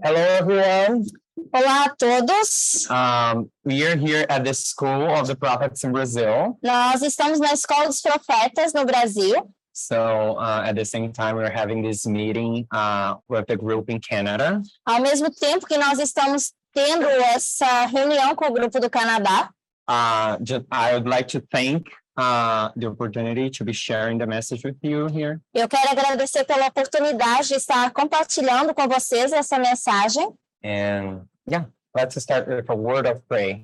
Hello, everyone. Olá a todos. We are here at the School of the Prophets in Brazil. Nós estamos na Escola dos Profetas no Brasil. So at the same time, we're having this meeting with the group in Canada. Ao mesmo tempo que nós estamos tendo essa reunião com o grupo do Canadá. I would like to thank the opportunity to be sharing the message with you here. Eu quero agradecer pela oportunidade de estar compartilhando com vocês essa mensagem. And yeah, let's start with a word of prayer.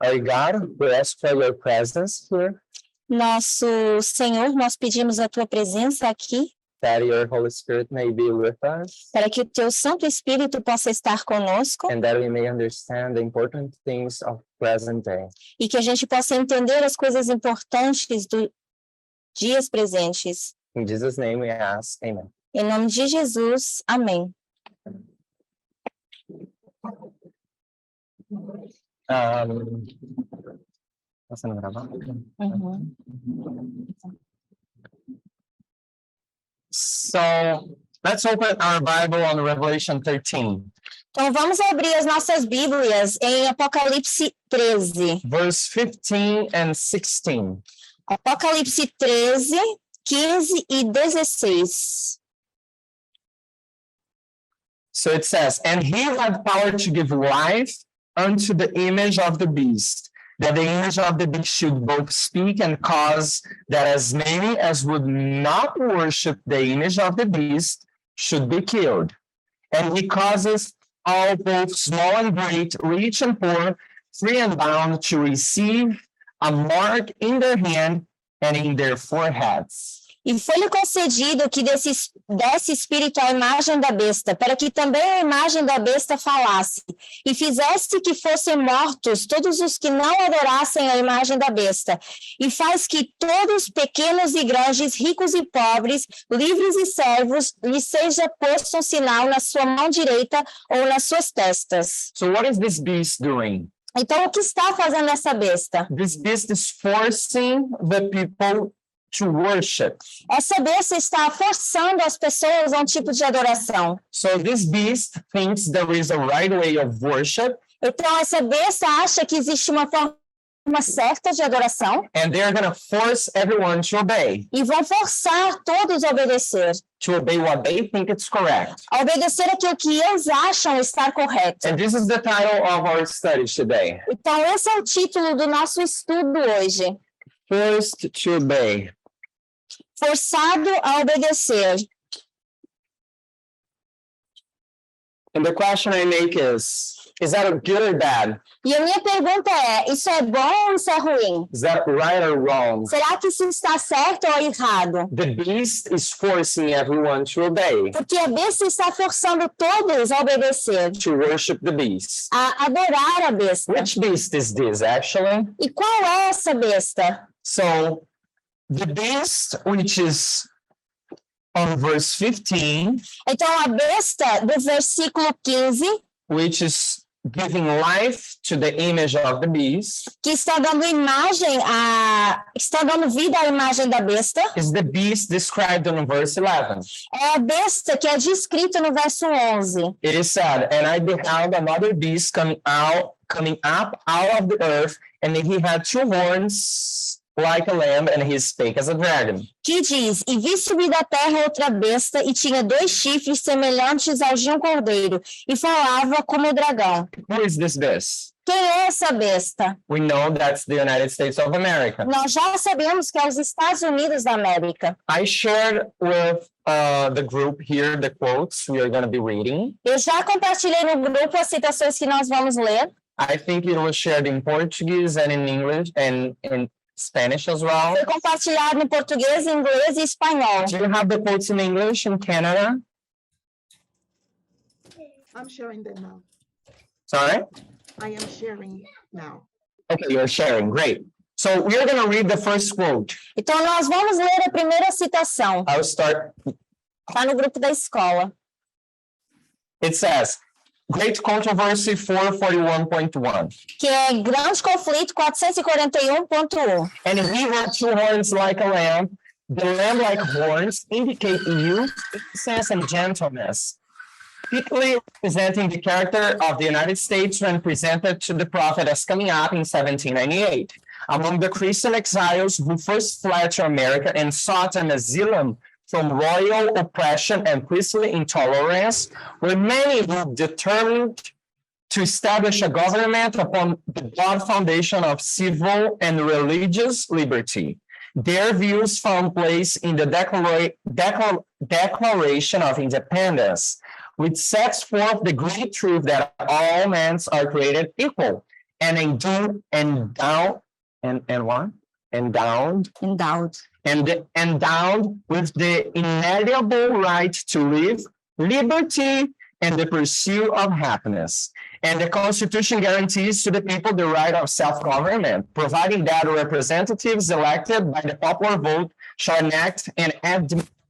Our God, we ask for your presence here. Nosso Senhor, nós pedimos a tua presença aqui. That your Holy Spirit may be with us. Para que o teu Santo Espírito possa estar conosco. And that we may understand the important things of present day. E que a gente possa entender as coisas importantes dos dias presentes. In Jesus' name we ask, amen. Em nome de Jesus, amém. Tá sendo gravado? Uhum. So, let's open our Bible on Revelation 13. Então, vamos abrir as nossas Bíblias em Apocalipse 13. Verse 15 and 16. Apocalipse 13, 15 e 16. So it says, and he had power to give life unto the image of the beast, that the image of the beast should both speak and cause that as many as would not worship the image of the beast should be killed. And he causes all, both small and great, rich and poor, free and bound, to receive a mark in their hand and in their foreheads. E foi-lhe concedido que desse espírito à imagem da besta, para que também a imagem da besta falasse, e fizesse que fossem mortos todos os que não adorassem a imagem da besta, e faz que todos, pequenos e grandes, ricos e pobres, livres e servos, lhe seja posto um sinal na sua mão direita ou nas suas testas. So what is this beast doing? Então, o que está fazendo essa besta? This beast is forcing the people to worship. Essa besta está forçando as pessoas a um tipo de adoração. So this beast thinks there is a right way of worship. Então essa besta acha que existe uma forma certa de adoração. And they're going to force everyone to obey. E vão forçar todos a obedecer. To obey what they think is correct. A obedecer aquilo que eles acham estar correto. And this is the title of our study today. Então esse é o título do nosso estudo hoje. Forced to obey. Forçado a obedecer. And the question I make is that good or bad? E a minha pergunta é, isso é bom ou isso é ruim? Is that right or wrong? Será que isso está certo ou errado? The beast is forcing everyone to obey. Porque a besta está forçando todos a obedecer. To worship the beast. A adorar a besta. Which beast is this, actually? E qual é essa besta? So, the beast, which is on verse 15. Então, a besta do versículo 15. Which is giving life to the image of the beast. Que está dando vida à imagem da besta. Is the beast described in verse 11. É a besta que é descrita no verso 11. It is said, and I beheld another beast coming up out of the earth, and he had two horns like a lamb, and he spake as a dragon. Que diz, e vi subir da terra outra besta, e tinha dois chifres semelhantes aos de um cordeiro, e falava como o dragão. Who is this beast? Quem é essa besta? We know that's the United States of America. Nós já sabemos que é os Estados Unidos da América. I shared with the group here the quotes we are going to be reading. Eu já compartilhei no grupo as citações que nós vamos ler. I think it was shared in Portuguese and in English and in Spanish as well. Foi compartilhado em português, inglês e espanhol. Do you have the quotes in English in Canada? I'm sharing them now. Sorry? I am sharing now. Okay, you're sharing. Great. So we are going to read the first quote. Então nós vamos ler a primeira citação. I'll start. Está no grupo da escola. It says, Great Controversy 441.1. que é Grande Conflito 441.1. And he had two horns like a lamb. The lamb-like horns indicate youth, innocence, and gentleness, typically representing the character of the United States when presented to the prophet as coming up in 1798. Among the Christian exiles who first fled to America and sought an asylum from royal oppression and priestly intolerance were many who determined to establish a government upon the broad foundation of civil and religious liberty. Their views found place in the Declaration of Independence, which sets forth the great truth that all men are created equal and endowed with the inalienable right to live, liberty, and the pursuit of happiness. And the Constitution guarantees to the people the right of self-government, providing that representatives elected by the popular vote shall enact and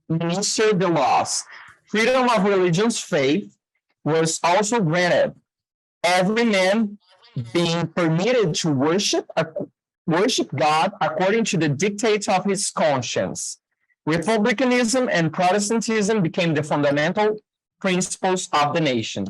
administer the laws. Freedom of religion's faith was also granted, every man being permitted to worship God according to the dictates of his conscience. Republicanism and Protestantism became the fundamental principles of the nation.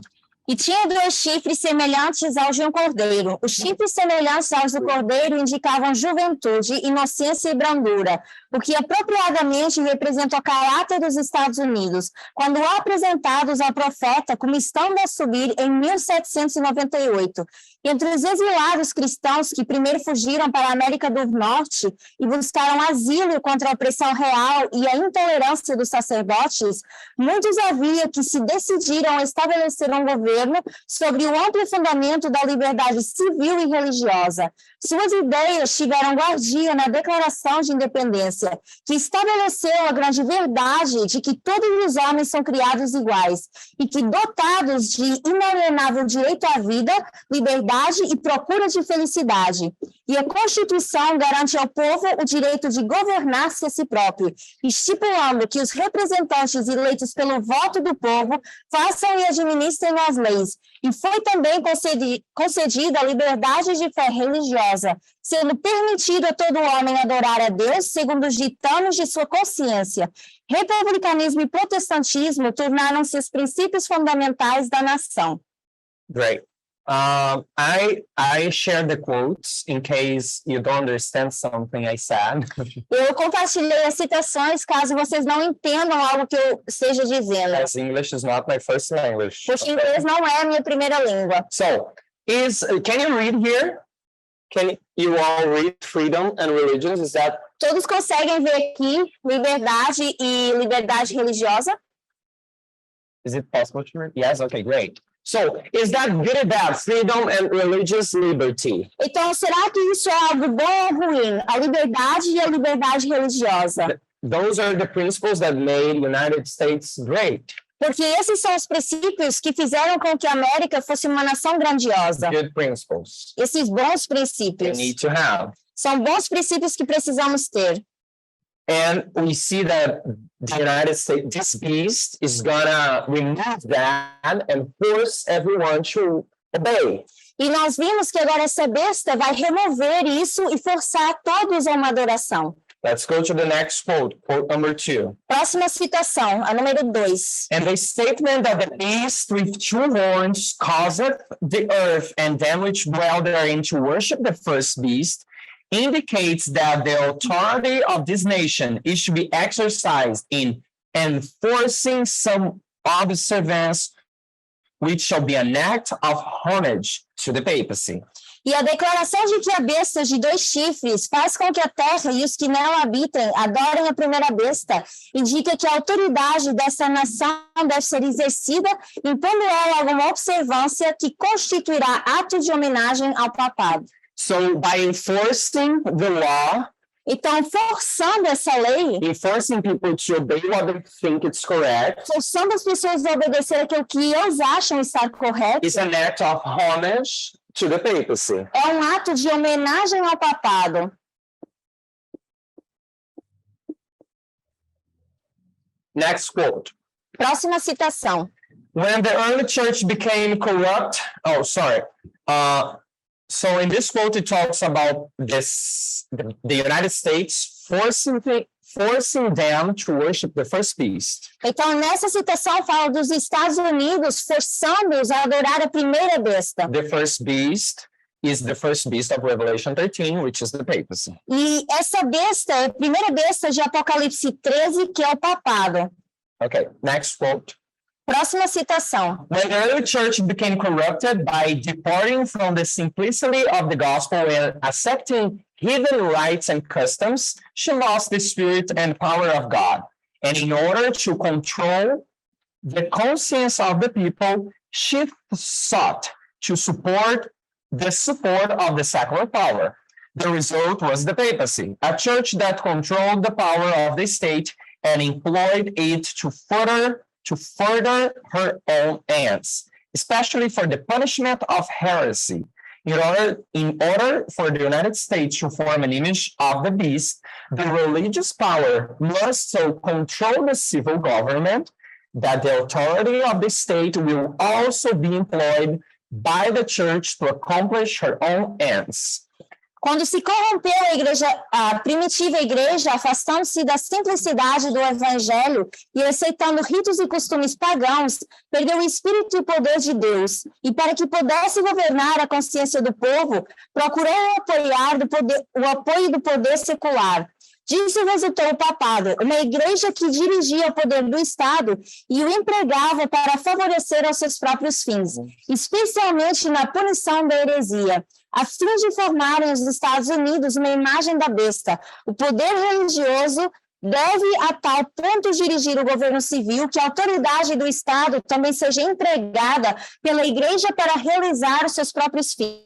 E tinha dois chifres semelhantes aos de um cordeiro. Os chifres semelhantes aos do cordeiro indicavam juventude, inocência e brandura, o que apropriadamente representa o caráter dos Estados Unidos, quando apresentados ao profeta como estando a subir em 1798. Entre os exilados cristãos que primeiro fugiram para a América do Norte e buscaram asilo contra a opressão real e a intolerância dos sacerdotes, muitos havia que se decidiram a estabelecer um governo sobre o amplo fundamento da liberdade civil e religiosa. Suas ideias tiveram guardia na Declaração de Independência, que estabeleceu a grande verdade de que todos os homens são criados iguais e que, dotados de inalienável direito à vida, liberdade e procura de felicidade. E a Constituição garante ao povo o direito de governar-se a si próprio, estipulando que os representantes eleitos pelo voto do povo façam e administrem as leis. E foi também concedida a liberdade de fé religiosa, sendo permitido a todo homem adorar a Deus segundo os ditames de sua consciência. Republicanismo e protestantismo tornaram-se os princípios fundamentais da nação. Great. I share the quotes in case you don't understand something I said. Eu compartilhei as citações caso vocês não entendam algo que eu esteja dizendo. As English is not my first language. Porque inglês não é a minha primeira língua. So, can you read here? Can you all read freedom and religions? Is that? Todos conseguem ver aqui liberdade e liberdade religiosa? Is it possible to read? Yes, okay, great. So, is that good or bad? Freedom and religious liberty. Então, será que isso é algo bom ou ruim? A liberdade e a liberdade religiosa. Those are the principles that made United States great. Porque esses são os princípios que fizeram com que a América fosse uma nação grandiosa. Good principles. Esses bons We princípios. need to have. São bons princípios que precisamos ter. And we see that the United States, this beast is gonna remove that and force everyone to obey. E nós vimos que agora essa besta vai remover isso e forçar todos a uma adoração. Let's go to the next quote, quote number 2. Próxima citação, a número 2. And the statement that the beast with two horns causeth the earth and them which dwell therein to worship the first beast indicates that the authority of this nation is to be exercised in enforcing some observance which shall be an act of homage to the papacy. E a declaração de que a besta de dois chifres faz com que a terra e os que nela habitem adorem a primeira besta indica que a autoridade dessa nação deve ser exercida, impondo ela alguma observância que constituirá ato de homenagem ao papado. So by enforcing the law, então, forçando essa lei, enforcing people to obey what they think is correct, forçando as pessoas a obedecer aquilo que eles acham estar correto, is an act of homage to the papacy. É um ato de homenagem ao papado. Next quote. Próxima citação. When the early church became corrupt, so in this quote, it talks about the United States forcing them to worship the first beast. Então, nessa citação, fala dos Estados Unidos forçando-os a adorar a primeira besta. The first beast is the first beast of Revelation 13, which is the papacy. E essa besta é a primeira besta de Apocalipse 13, que é o papado. Okay, next quote. Próxima citação. When the early church became corrupted by departing from the simplicity of the gospel and accepting hidden rites and customs, she lost the spirit and power of God. And in order to control the conscience of the people, she sought to support the support of the secular power. The result was the papacy, a church that controlled the power of the state and employed it to further her own ends, especially for the punishment of heresy. In order for the United States to form an image of the beast, the religious power must so control the civil government that the authority of the state will also be employed by the church to accomplish her own ends. Quando se corrompeu a primitiva igreja, afastando-se da simplicidade do evangelho e aceitando ritos e costumes pagãos, perdeu o espírito e poder de Deus. E para que pudesse governar a consciência do povo, procurou o apoio do poder secular. Disso resultou o papado, uma igreja que dirigia o poder do Estado e o empregava para favorecer aos seus próprios fins, especialmente na punição da heresia, a fim de formarem os Estados Unidos uma imagem da besta. O poder religioso deve a tal ponto dirigir o governo civil que a autoridade do Estado também seja empregada pela igreja para realizar os seus próprios fins.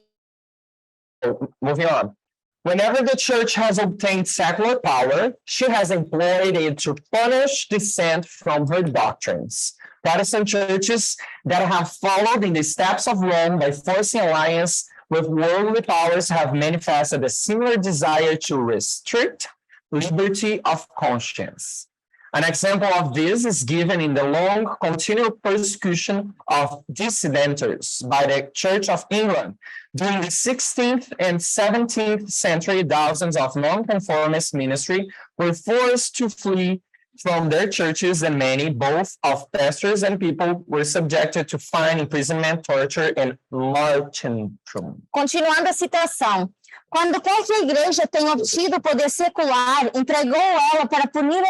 Moving on. Whenever the church has obtained secular power, she has employed it to punish dissent from her doctrines. Protestant churches that have followed in the steps of Rome by forcing alliance with worldly powers have manifested a similar desire to restrict liberty of conscience. An example of this is given in the long continual persecution of dissidenters by the Church of England. During the 16th and 17th century, thousands of nonconformist ministry were forced to flee from their churches, and many, both of pastors and people, were subjected to fine, imprisonment, torture, and martyrdom. Continuando a citação. Quando qualquer igreja tem obtido poder secular, entregou ela para punir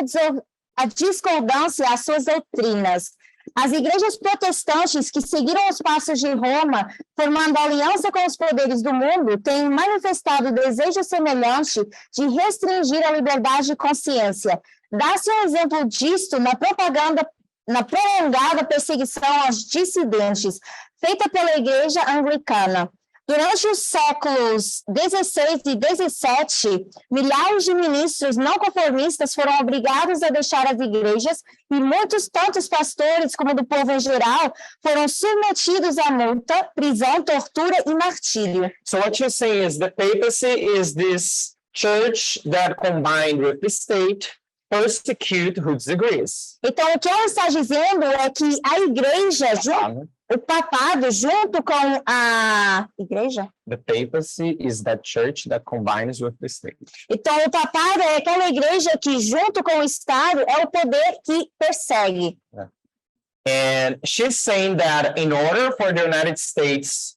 a discordância às suas doutrinas. As igrejas protestantes que seguiram os passos de Roma, formando aliança com os poderes do mundo, têm manifestado desejo semelhante de restringir a liberdade de consciência. Dá-se um exemplo disto na prolongada perseguição aos dissidentes, feita pela Igreja Anglicana. Durante os séculos XVI e XVII, milhares de ministros não conformistas foram obrigados a deixar as igrejas e muitos, tanto os pastores como do povo em geral, foram submetidos a multa, prisão, tortura e martírio. So what you're saying is the papacy is this church that combined with the state persecute who disagrees. Então, o que ela está dizendo é que a igreja, o papado, junto com a igreja? The papacy is that church that combines with the state. Então, o papado é aquela igreja que, junto com o Estado, é o poder que persegue. Yeah. And she's saying that in order for the United States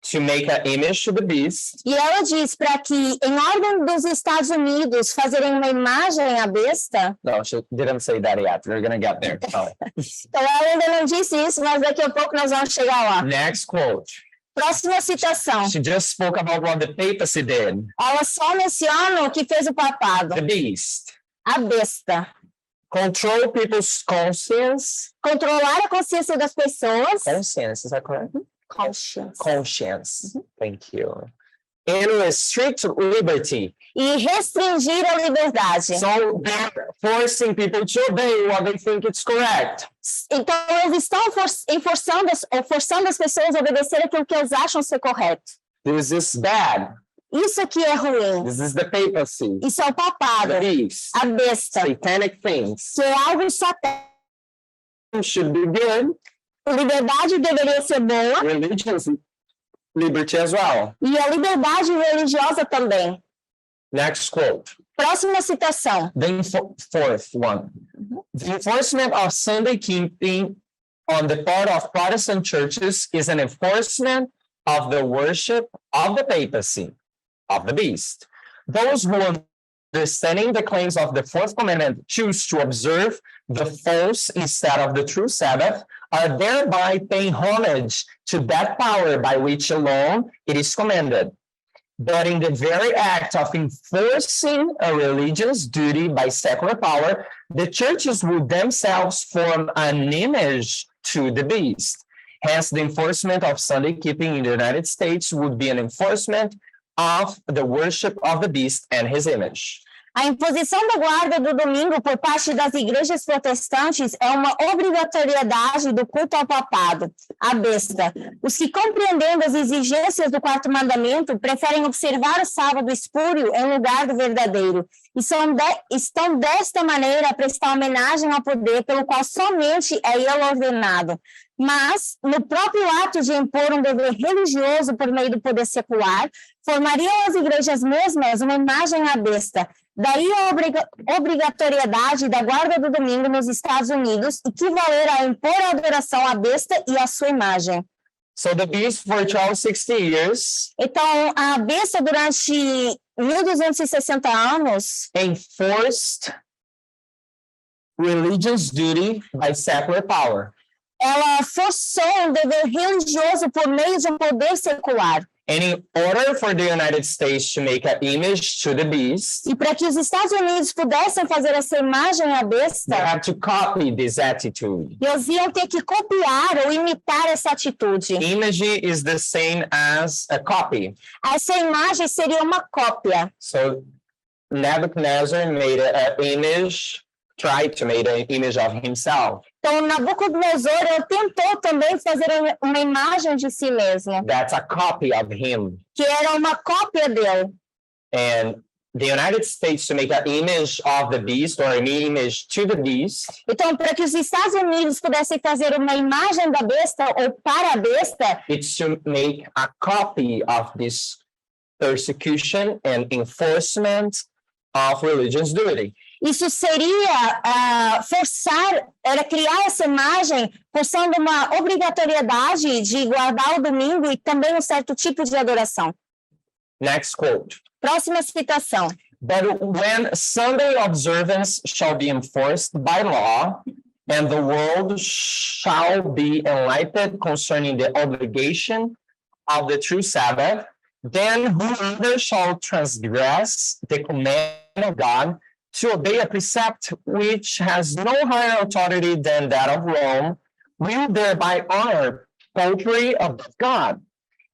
to make an image to the beast. E ela diz para que, em ordem dos Estados Unidos fazerem uma imagem à besta. No, she didn't say that yet. We're gonna get there. Oh. Então, ela ainda não disse isso, mas daqui a pouco nós vamos chegar lá. Next quote. Próxima citação. She just spoke about what the papacy did. Ela só menciona o que fez o papado. The beast. A besta. Control people's conscience. Controlar a consciência das pessoas. Conscience, is that correct? Conscience. Conscience. Thank you. And restrict liberty. E restringir a liberdade. So they're forcing people to obey what they think is correct. Então, eles estão forçando as pessoas a obedecer aquilo que eles acham ser correto. This is bad. Isso aqui é ruim. This is the papacy. Isso é o papado. The beast. A besta. Satanic things. Que é algo satânico. Should be good. liberdade deveria ser boa religious liberty as well. e a liberdade religiosa também. Next quote. Próxima citação. The fourth one. The enforcement of Sunday keeping on the part of Protestant churches is an enforcement of the worship of the papacy, of the beast. Those who, understanding the claims of the fourth commandment, choose to observe the false instead of the true Sabbath, are thereby paying homage to that power by which alone it is commanded. But in the very act of enforcing a religious duty by secular power, the churches would themselves form an image to the beast. Hence, the enforcement of Sunday keeping in the United States would be an enforcement of the worship of the beast and his image. A imposição da guarda do domingo por parte das igrejas protestantes é uma obrigatoriedade do culto ao papado, a besta. Os que, compreendendo as exigências do quarto mandamento, preferem observar o sábado espúrio em lugar do verdadeiro, e estão desta maneira a prestar homenagem ao poder pelo qual somente é ele ordenado. Mas, no próprio ato de impor um dever religioso por meio do poder secular, formariam as igrejas mesmas uma imagem à besta. Daí a obrigatoriedade da guarda do domingo nos Estados Unidos, equivaler a impor a adoração à besta e à sua imagem. So the beast for 1260 years Então, a besta durante 1260 anos enforced religious duty by secular power. ela forçou um dever religioso por meio de um poder secular. And in order for the United States to make an image to the beast, E para que os Estados Unidos pudessem fazer essa imagem à they besta, have to copy this attitude. eles iam ter que copiar ou imitar essa atitude. Image is the same as a copy. Essa imagem seria uma cópia. So Nebuchadnezzar made an image, tried to make an image of himself. Então, Nabucodonosor ele tentou também fazer uma imagem de si mesmo, That's a copy of him. que era uma cópia dele. And the United States to make an image of the beast or an image to the beast, Então, para que os Estados Unidos pudessem fazer uma imagem da besta ou para a besta, it's to make a copy of this persecution and enforcement of religious duty. isso seria era criar essa imagem, forçando uma obrigatoriedade de guardar o domingo e também um certo tipo de adoração. Next quote. Próxima citação. But when Sunday observance shall be enforced by law, and the world shall be enlightened concerning the obligation of the true Sabbath, then whoever shall transgress the command of God to obey a precept which has no higher authority than that of Rome will thereby honor popery of God.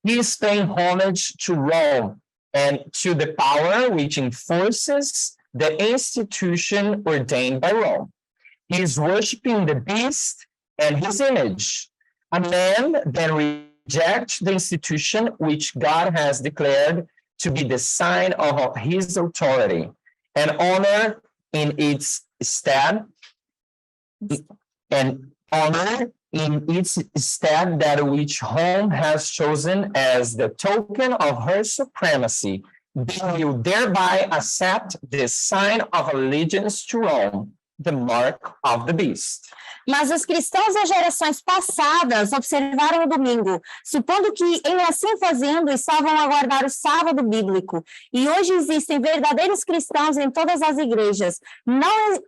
He is paying homage to Rome and to the power which enforces the institution ordained by Rome. He is worshiping the beast and his image. A man then rejects the institution which God has declared to be the sign of his authority, and honor in its stead, that which Rome has chosen as the token of her supremacy. They will thereby accept the sign of allegiance to Rome, the mark of the beast. Mas os cristãos das gerações passadas observaram o domingo, supondo que, em assim fazendo, estavam a guardar o sábado bíblico. E hoje existem verdadeiros cristãos em todas as igrejas, não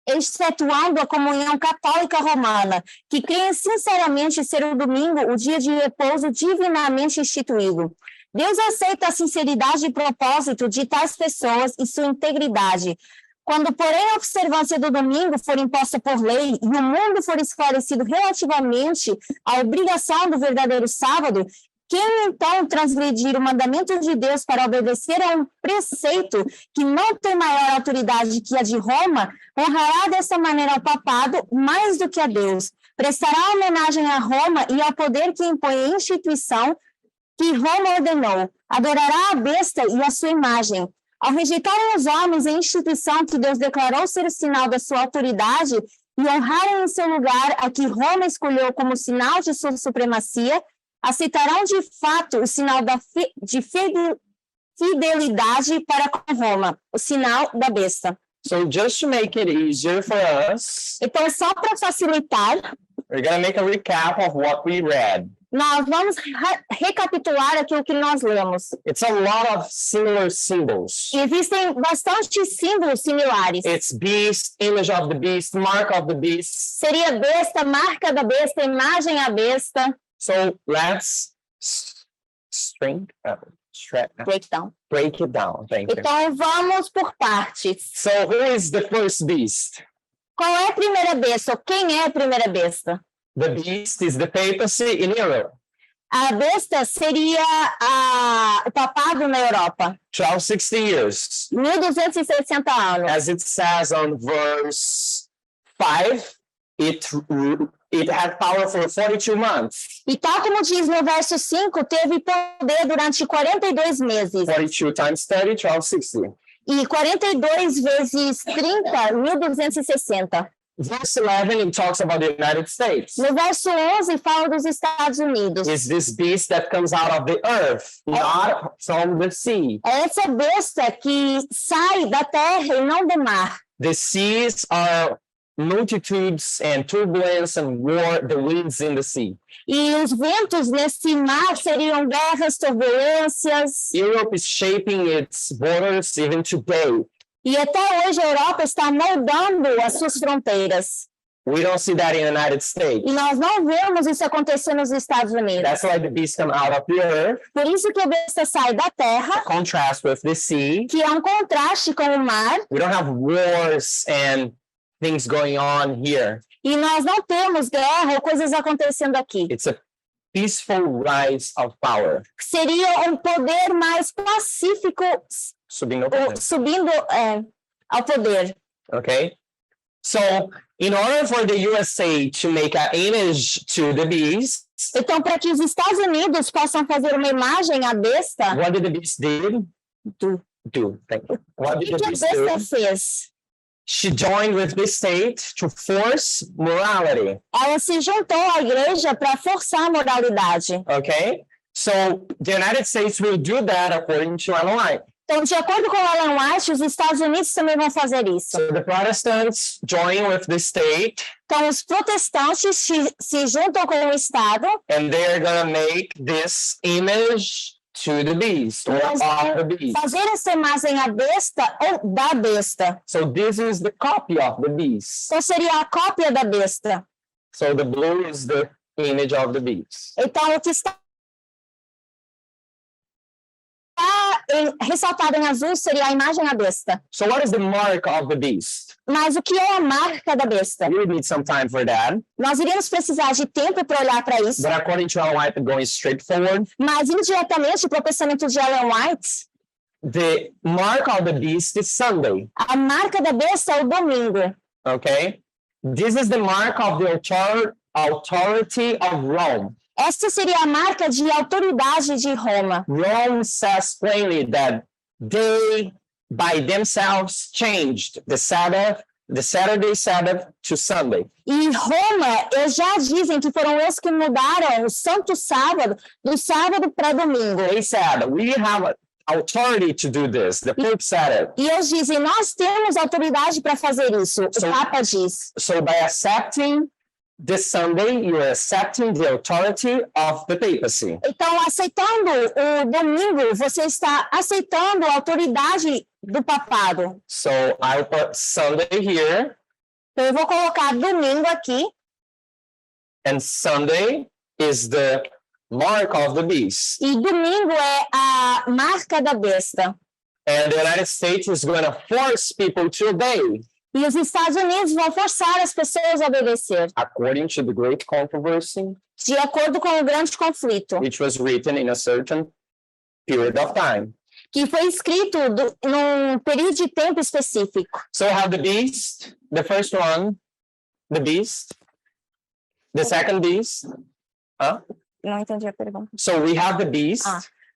excetuando a comunhão católica romana, que creem sinceramente ser o domingo o dia de repouso divinamente instituído. Deus aceita a sinceridade e propósito de tais pessoas e sua integridade. Quando, porém, a observância do domingo for imposta por lei e o mundo for esclarecido relativamente à obrigação do verdadeiro sábado, quem então transgredir o mandamento de Deus para obedecer a um preceito que não tem maior autoridade que a de Roma, honrará dessa maneira ao papado mais do que a Deus, prestará homenagem a Roma e ao poder que impõe a instituição que Roma ordenou, adorará a besta e a sua imagem. Ao rejeitarem os homens a instituição que Deus declarou ser o sinal da sua autoridade e honrarem em seu lugar a que Roma escolheu como sinal de sua supremacia, aceitarão de fato o sinal de fidelidade para com Roma, o sinal da besta. So just to make it easier for us, Então, só para facilitar, we're going to make a recap of what we read. nós vamos recapitular aquilo que nós lemos. It's a lot of similar symbols. E existem bastantes símbolos similares. It's beast, image of the beast, mark of the beast. Seria besta, marca da besta, imagem à besta. So let's break it down. Thank you. Então, vamos por partes. So who is the first beast? Qual é a primeira besta? Ou quem é a primeira besta? The beast is the papacy in Europe. A besta seria o papado na Europa. 1260 years. 1260 anos. As it says on verse 5, it had power for 42 months. E tal como diz no verso 5, teve poder durante 42 meses. 42 times 30, 1260. E 42 vezes 30, 1260. Verse 11, it talks about the United States. No verso 11, fala dos Estados Unidos. Is this beast that comes out of the earth, not from the sea. É essa besta que sai da terra e não do mar. The seas are multitudes and turbulence and war, the winds in the sea. E os ventos nesse mar seriam guerras, turbulências. Europe is shaping its borders even today. E até hoje a Europa está moldando as suas fronteiras. We don't see that in the United States. E nós não vemos isso acontecer nos Estados Unidos. That's why the beasts come out of the earth. Por isso que a besta sai da terra, Contrast with the sea. que é um contraste com o mar. We don't have wars and things going on here. E nós não temos guerra ou coisas acontecendo aqui. It's a peaceful rise of power. Seria um poder mais pacífico Subindo ao poder. subindo ao poder. Okay? So, in order for the USA to make an image to the beast, Então, para que os Estados Unidos possam fazer uma imagem à besta, what did the beast do? Thank you. What o did que the a beast besta do? fez? She joined with the state to force morality. Ela se juntou à igreja para forçar a moralidade. Okay? So, the United States will do that according to Ellen White. Então, de acordo com Ellen White, os Estados Unidos também vão fazer isso. So, the Protestants join with the state, Então, os protestantes se juntam com o Estado and they're going to make this image to the beast, or Mas of the beast. fazer essa imagem à besta ou da besta. So, this is the copy of the beast. Então, seria a cópia da besta. So, the blue is the image of the beast. Então, o que está ressaltado em azul seria a imagem à besta. So, what is the mark of the beast? Mas o que é a marca da besta? We would need some time for that. Nós iríamos precisar de tempo para olhar para isso, But according to Ellen White, going straight forward, mas indiretamente, para o pensamento de Ellen White, the mark of the beast is Sunday. a marca da besta é o domingo. Okay? This is the mark of the authority of Rome. Esta seria a marca de autoridade de Roma. Rome says plainly that they, by themselves, changed the Saturday Sabbath to Sunday. E Roma, eles já dizem que foram eles que mudaram o Santo Sábado do sábado para domingo. They said, we have authority to do this. The Pope said it. E eles dizem, nós temos autoridade para fazer isso. O Papa diz. So by accepting this Sunday, you are accepting the authority of the papacy. Então, aceitando o domingo, você está aceitando a autoridade do papado. So I'll put Sunday here, Então, eu vou colocar domingo aqui. and Sunday is the mark of the beast. E domingo é a marca da besta. And the United States is going to force people to obey, E os Estados Unidos vão forçar as pessoas a obedecer, according to the great controversy, de acordo com o grande conflito, which was written in a certain period of time. que foi escrito num período de tempo específico. So we have the beast, the first one, the beast, the second beast. Não entendi a pergunta. So we have the beast.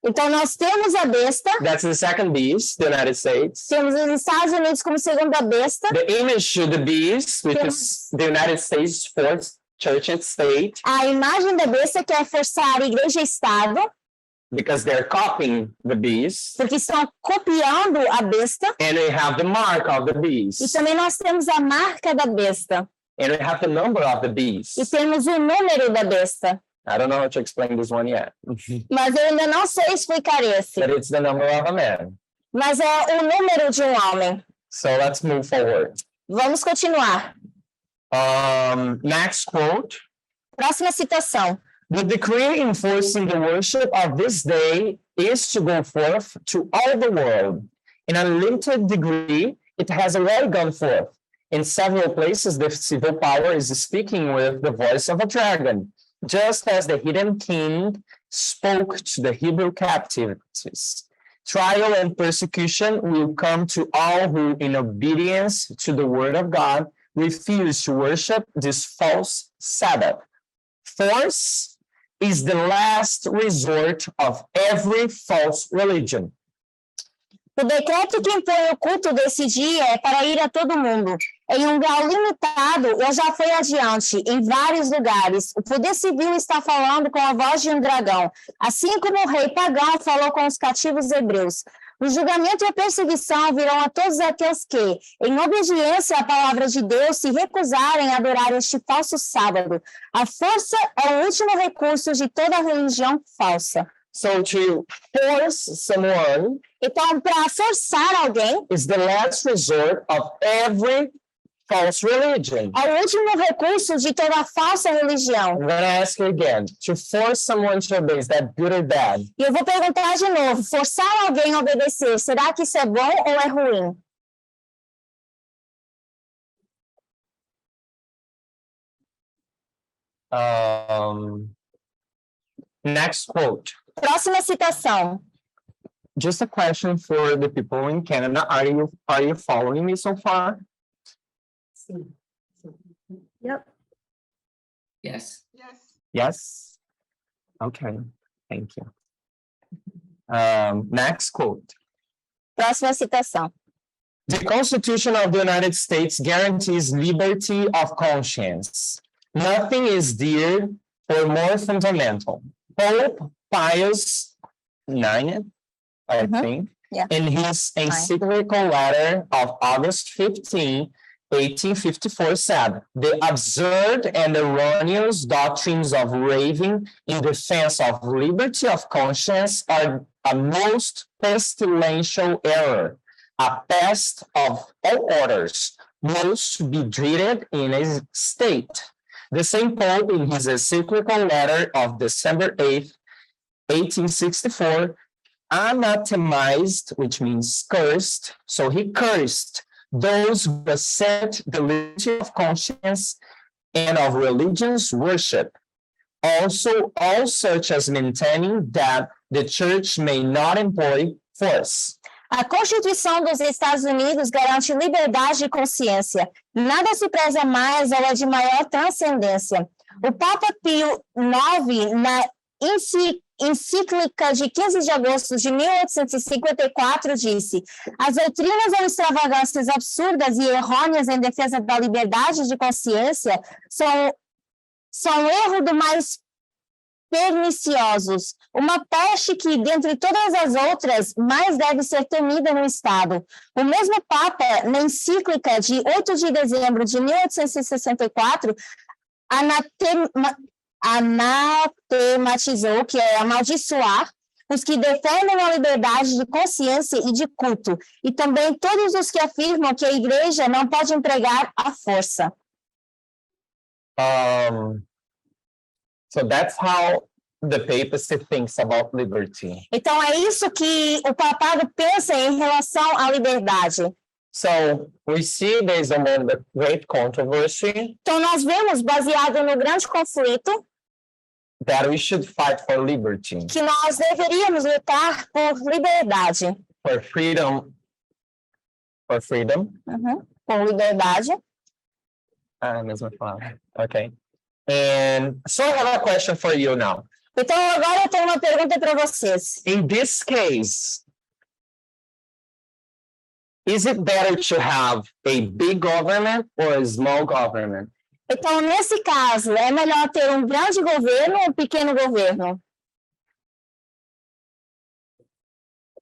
Então, nós temos a besta, That's the second beast, the United States. temos os Estados Unidos como segunda besta, The image to the beast, which is the United States fourth church and state, a imagem da besta que é forçar a igreja e Estado, because they're copying the beast. porque estão copiando a besta, And we have the mark of the e beast. também nós temos a marca da besta, And we have the number of the beast. e temos o número da besta. I don't know how to explain this one yet. Mas eu ainda não sei explicar esse, But it's the number of a man. mas é o número de um homem. So let's move forward. Vamos continuar. Next quote. Próxima citação. The decree enforcing the worship of this day is to go forth to all the world. In a limited degree, it has already gone forth. In several places, the civil power is speaking with the voice of a dragon, just as the hidden king spoke to the Hebrew captives. Trial and persecution will come to all who, in obedience to the word of God, refuse to worship this false Sabbath. Force is the last resort of every false religion. O decreto que impõe o culto desse dia é para ir a todo mundo. Em um grau limitado, ou já foi adiante, em vários lugares. O poder civil está falando com a voz de um dragão, assim como o rei pagão falou com os cativos hebreus. O julgamento e a perseguição virão a todos aqueles que, em obediência à palavra de Deus, se recusarem a adorar este falso sábado. A força é o último recurso de toda religião falsa. So to force someone Então, para forçar alguém, is the last resort of every false religion. é o último recurso de toda falsa religião. I'm going to ask you again. To force someone to obey, is that good or bad? E eu vou perguntar de novo, forçar alguém a obedecer, será que isso é bom ou é ruim? Next quote. Próxima citação. Just a question for the people in Canada. Are you following me so far? Yep. Yes. Yes. Yes? Okay, thank you. Next quote. Próxima citação. The Constitution of the United States guarantees liberty of conscience. Nothing is dear or more fundamental. Pope Pius IX, I think, yeah. in his encyclical letter of August 15, 1854 said, the absurd and erroneous doctrines of raving in defense of liberty of conscience are a most pestilential error, a pest of all orders, most to be dreaded in a state. The same Pope, in his encyclical letter of December 8, 1864, anathemized, which means cursed, so he cursed those who assert the liberty of conscience and of religion's worship. Also, all such as maintaining that the church may not employ force. A Constituição dos Estados Unidos garante liberdade de consciência. Nada se preza mais ou é de maior transcendência. O Papa Pio IX, na encíclica de 15 de agosto de 1854, disse: as doutrinas ou extravagâncias absurdas e errôneas em defesa da liberdade de consciência são erro do mais perniciosos, uma peste que, dentre todas as outras, mais deve ser temida no Estado. O mesmo Papa, na encíclica de 8 de dezembro de 1864, anatematizou, que é amaldiçoar, os que defendem a liberdade de consciência e de culto, e também todos os que afirmam que a igreja não pode empregar a força. So that's how the papacy thinks about liberty. Então, é isso que o papado pensa em relação à liberdade. So we see based on the great controversy Então, nós vemos, baseado no grande conflito, that we should fight for liberty, que nós deveríamos lutar por liberdade. for freedom, Por liberdade. mesma palavra. Okay. And so I have a question for you now. Então, agora eu tenho uma pergunta para vocês. In this case, is it better to have a big government or a small government? Então, nesse caso, é melhor ter um grande governo ou um pequeno governo?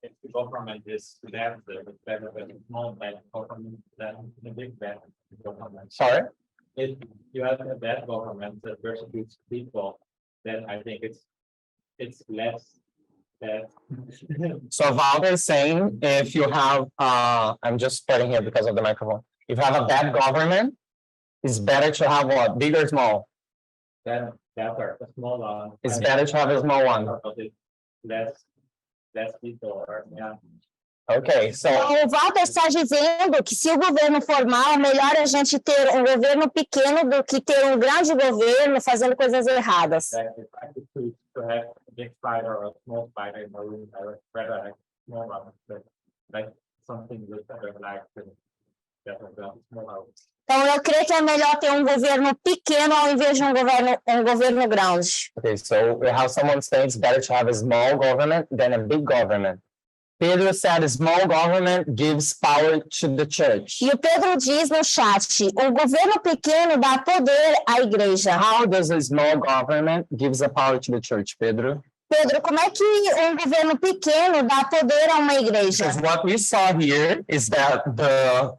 If the government is less, it's better than a small bad government than a big bad government. Sorry? If you have a bad government that persecutes people, then I think it's less bad. So Valder is saying if you have, I'm just putting here because of the microphone. If you have a bad government, it's better to have what? Big or small? Then better, a small one. It's better to have a small one. Because it's less people, or, yeah. Okay, so Então, o Walter está dizendo que se o governo for mal, é melhor a gente ter um governo pequeno do que ter um grande governo fazendo coisas erradas. That if I could choose to have a big spider or a small spider in my room, I would rather have a small one, but like something with better life than that of a small house. Então, eu creio que é melhor ter um governo pequeno ao invés de um governo grande. okay, so we have someone saying it's better to have a small government than a big government. Pedro said small government gives power to the church. E o Pedro diz no chat, o governo pequeno dá poder à igreja. How does a small government gives a power to the church, Pedro? Pedro, como é que um governo pequeno dá poder a uma igreja? Because what we saw here is that the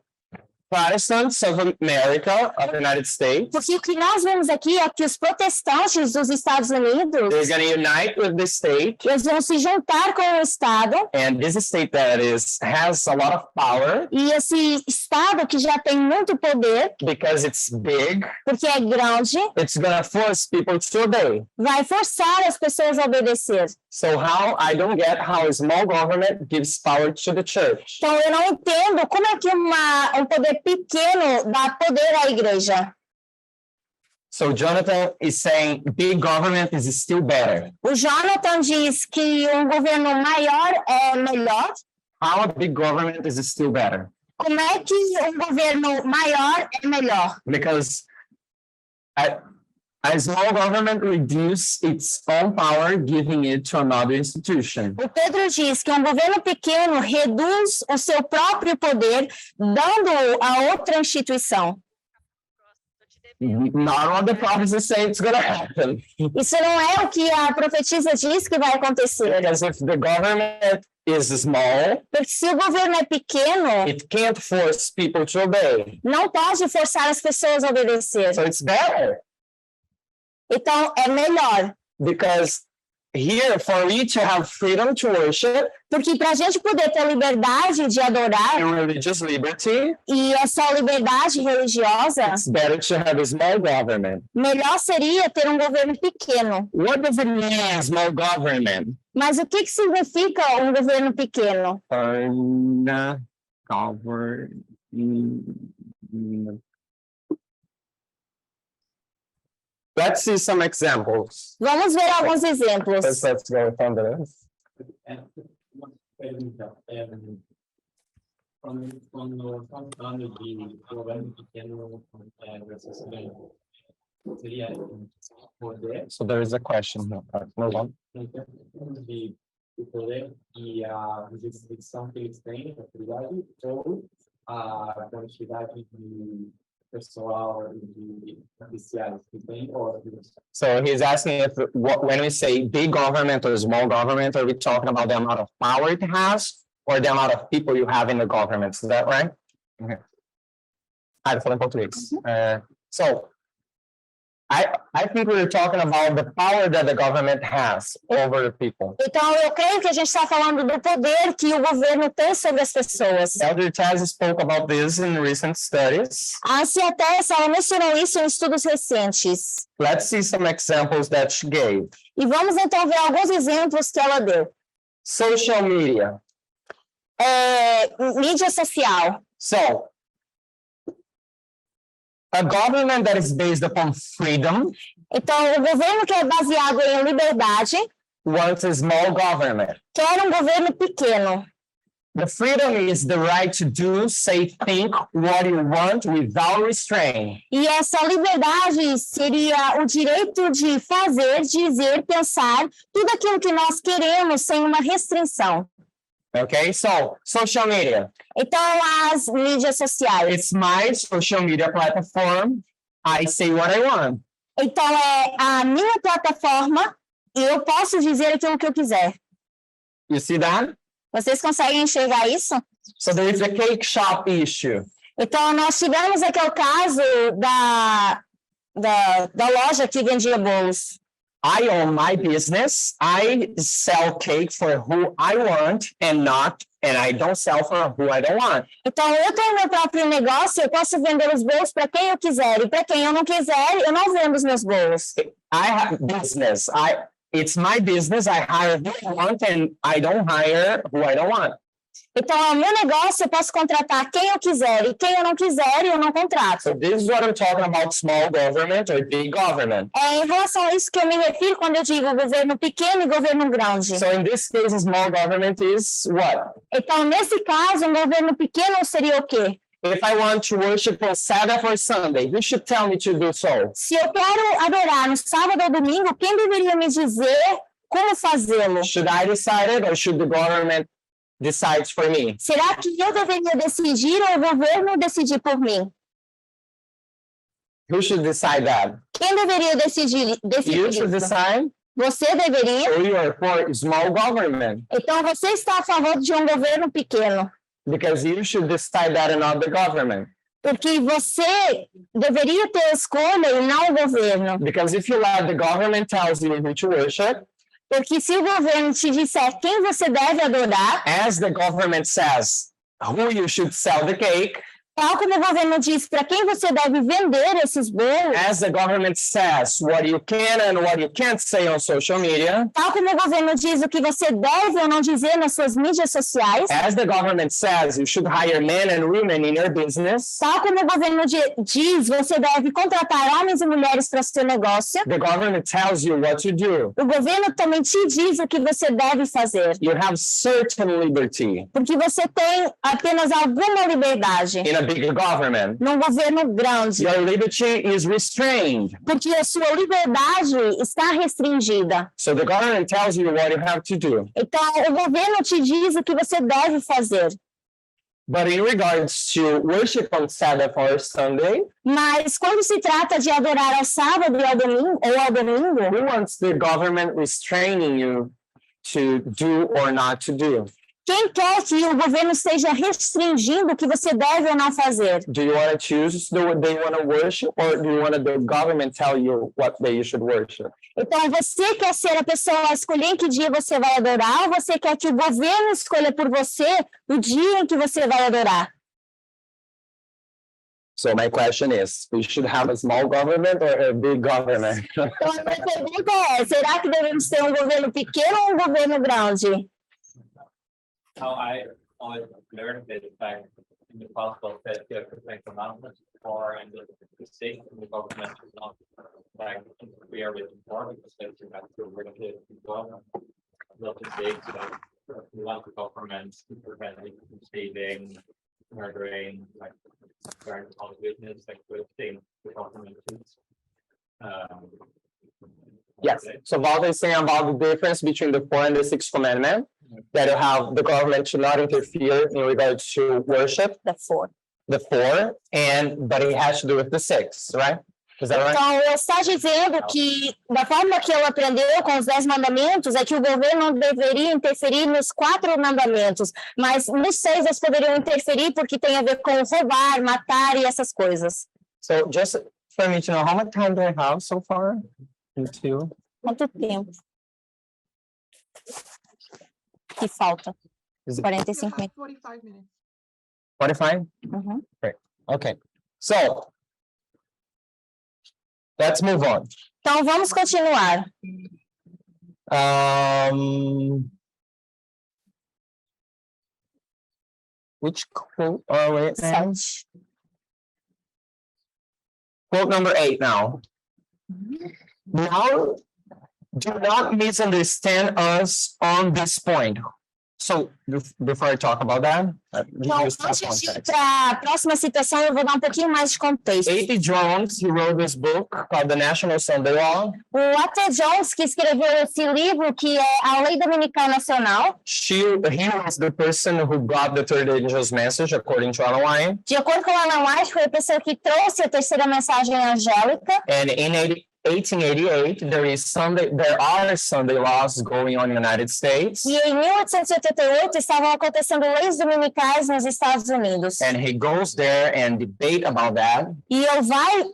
Protestants of America, of the United States, Porque o que nós vemos aqui é que os protestantes dos Estados Unidos, they're going to unite with the state, eles vão se juntar com o Estado, and this state that has a lot of power e esse Estado que já tem muito poder, because it's big, porque é grande, it's going to force people to obey. vai forçar as pessoas a obedecer. So I don't get how a small government gives power to the church. Então, eu não entendo como é que um poder pequeno dá poder à igreja. So Jonathan is saying big government is still better. O Jonathan diz que um governo maior é melhor. How a big government is still better? Como é que um governo maior é melhor? Because a small government reduces its own power, giving it to another institution. O Pedro diz que um governo pequeno reduz o seu próprio poder, dando-o a outra instituição. Not what the prophecies say it's going to happen. Isso não é o que a profetisa diz que vai acontecer. Because if the government is small, Porque se o governo é pequeno, it can't force people to obey. não pode forçar as pessoas a obedecer. So it's better. Então, é melhor. Because here, for we to have freedom to worship Porque para a gente poder ter liberdade de adorar and religious liberty, e essa liberdade religiosa, it's better to have a small government. melhor seria ter um governo pequeno. What does it mean, small government? Mas o que significa um governo pequeno? Let's see some examples. Vamos ver alguns exemplos. Let's go from this. Uma pergunta, quando estamos falando de governo pequeno versus grande, seria poder, So there is a question. Move on. em termos de poder e a jurisdição que eles têm, a autoridade, ou a quantidade de pessoal de oficiais que tem, ou So he's asking if when we say big government or small government, are we talking about the amount of power it has or the amount of people you have in the government? Is that right? Okay. Ele falou em português. So I think we're talking about the power that the government has over the people. Então, eu creio que a gente está falando do poder que o governo tem sobre as pessoas. Elder Taz spoke about this in recent studies. A Cia Tessa, ela mencionou isso em estudos recentes. Let's see some examples that she gave. E vamos então ver alguns exemplos que ela deu. Social media. Mídia social. So, a government that is based upon freedom Então, o governo que é baseado em liberdade wants a small government. quer um governo pequeno. The freedom is the right to do, say, think what you want without restraint. E essa liberdade seria o direito de fazer, dizer, pensar tudo aquilo que nós queremos sem uma restrição. Okay, so social media. Então, as mídias sociais. It's my social media platform. I say what I want. Então, é a minha plataforma e eu posso dizer aquilo que eu quiser. You see that? Vocês conseguem enxergar isso? So there is a cake shop issue. Então, nós tivemos aquele caso da loja que vendia bolos. I own my business. I sell cake for who I want and I don't sell for who I don't want. Então, eu tenho meu próprio negócio, eu posso vender os bolos para quem eu quiser. E para quem eu não quiser, eu não vendo os meus bolos. I have business. It's my business. I hire who I want and I don't hire who I don't want. Então, é o meu negócio, eu posso contratar quem eu quiser. E quem eu não quiser, eu não contrato. So this is what I'm talking about, small government or big government. É em relação a isso que eu me refiro quando eu digo governo pequeno e governo grande. So in this case, small government is what? Então, nesse caso, um governo pequeno seria o quê? If I want to worship on Sabbath or Sunday, who should tell me to do so? Se eu quero adorar no sábado ou domingo, quem deveria me dizer como fazê-lo? Should I decide it or should the government decide for me? Será que eu deveria decidir ou o governo decidir por mim? Who should decide that? Quem deveria decidir You should isso? decide, Você deveria? or you are for small government, Então, você está a favor de um governo pequeno. because you should decide that and not the government. Porque você deveria ter a escolha e não o governo. Because if you let the government tells you who to worship, Porque se o governo te disser quem você deve adorar, as the government says who you should sell the cake, tal como o governo diz para quem você deve vender esses bolos, as the government says what you can and what you can't say on social media, tal como o governo diz o que você deve ou não dizer nas suas mídias sociais, as the government says you should hire men and women in your business, tal como o governo diz você deve contratar homens e mulheres para o seu negócio, the government tells you what to do. o governo também te diz o que você deve fazer. You have certain liberty Porque você tem apenas alguma liberdade in a bigger government. num governo grande. Your liberty is restrained. Porque a sua liberdade está restringida. So the government tells you what you have to do. Então, o governo te diz o que você deve fazer. But in regards to worship on Sabbath or Sunday, Mas quando se trata de adorar ao sábado e ao domingo, who wants the government restraining you to do or not to do? quem quer que o governo esteja restringindo o que você deve ou não fazer? Do you want to choose what they want to worship, or do you want the government tell you what they should worship? Então, você quer ser a pessoa a escolher em que dia você vai adorar, ou você quer que o governo escolha por você o dia em que você vai adorar? So my question is, we should have a small government or a big government? Então, a minha pergunta é, será que devemos ter um governo pequeno ou um governo grande? How I always learned that back in the past was that you have to make announcements for and the state and the government is not like interfere with the war because that's you have to work with the government. Not the state, so we want the government to prevent it from stealing, murdering, like burning all business, like the thing the government is. Yes. So Walter is saying about the difference between the 4th and the 6th commandment, that you have the government should not interfere in regards to worship, The fourth. the 4, but it has to do with the 6, right? Is that right? Então, está dizendo que, da forma que ele aprendeu com os 10 mandamentos, é que o governo não deveria interferir nos 4 mandamentos, mas nos 6 eles poderiam interferir porque tem a ver com roubar, matar e essas coisas. So just for me to know, how much time do I have so far? Two. Quanto tempo que falta? Is it 45 minutos. 45 minutes. 45? Uhum. Okay. So let's move on. Então, vamos continuar. Which quote are we at now? 7. Quote number 8 now. Now, do not misunderstand us on this point. So before I talk about that, give Então, you some antes de ir context. para a próxima citação, eu vou dar um pouquinho mais de contexto. A.P. Jones, he wrote this book called The National Sunday Law. O A.T. Jones, que escreveu esse livro, que é a Lei Dominical Nacional, He was the person who brought the third angel's message, according to Ellen White. de acordo com Ellen White, foi a pessoa que trouxe a terceira mensagem angélica. And in 1888, there are Sunday laws going on in the United States. E em 1888 estavam acontecendo leis dominicais nos Estados Unidos. And he goes there and debate about that. E ele vai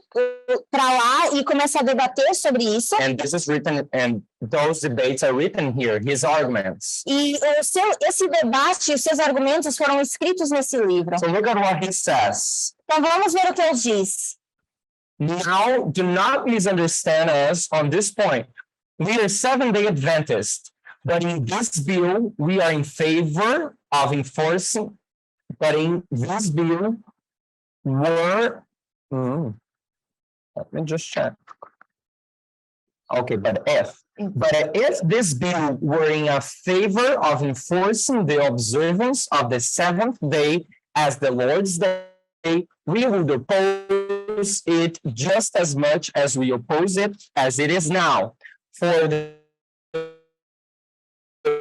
para lá e começa a debater sobre isso. And this is written, and those debates are written here, his arguments. E esse debate, os seus argumentos foram escritos nesse livro. So look at what he says. Então vamos ver o que ele diz. Now, do not misunderstand us on this point. We are Seventh-day Adventists, but in this bill, we are in favor of enforcing, but in this bill, let me just check. Okay, but if this bill were in a favor of enforcing the observance of the seventh day as the Lord's Day, we would oppose it just as much as we oppose it as it is now. For the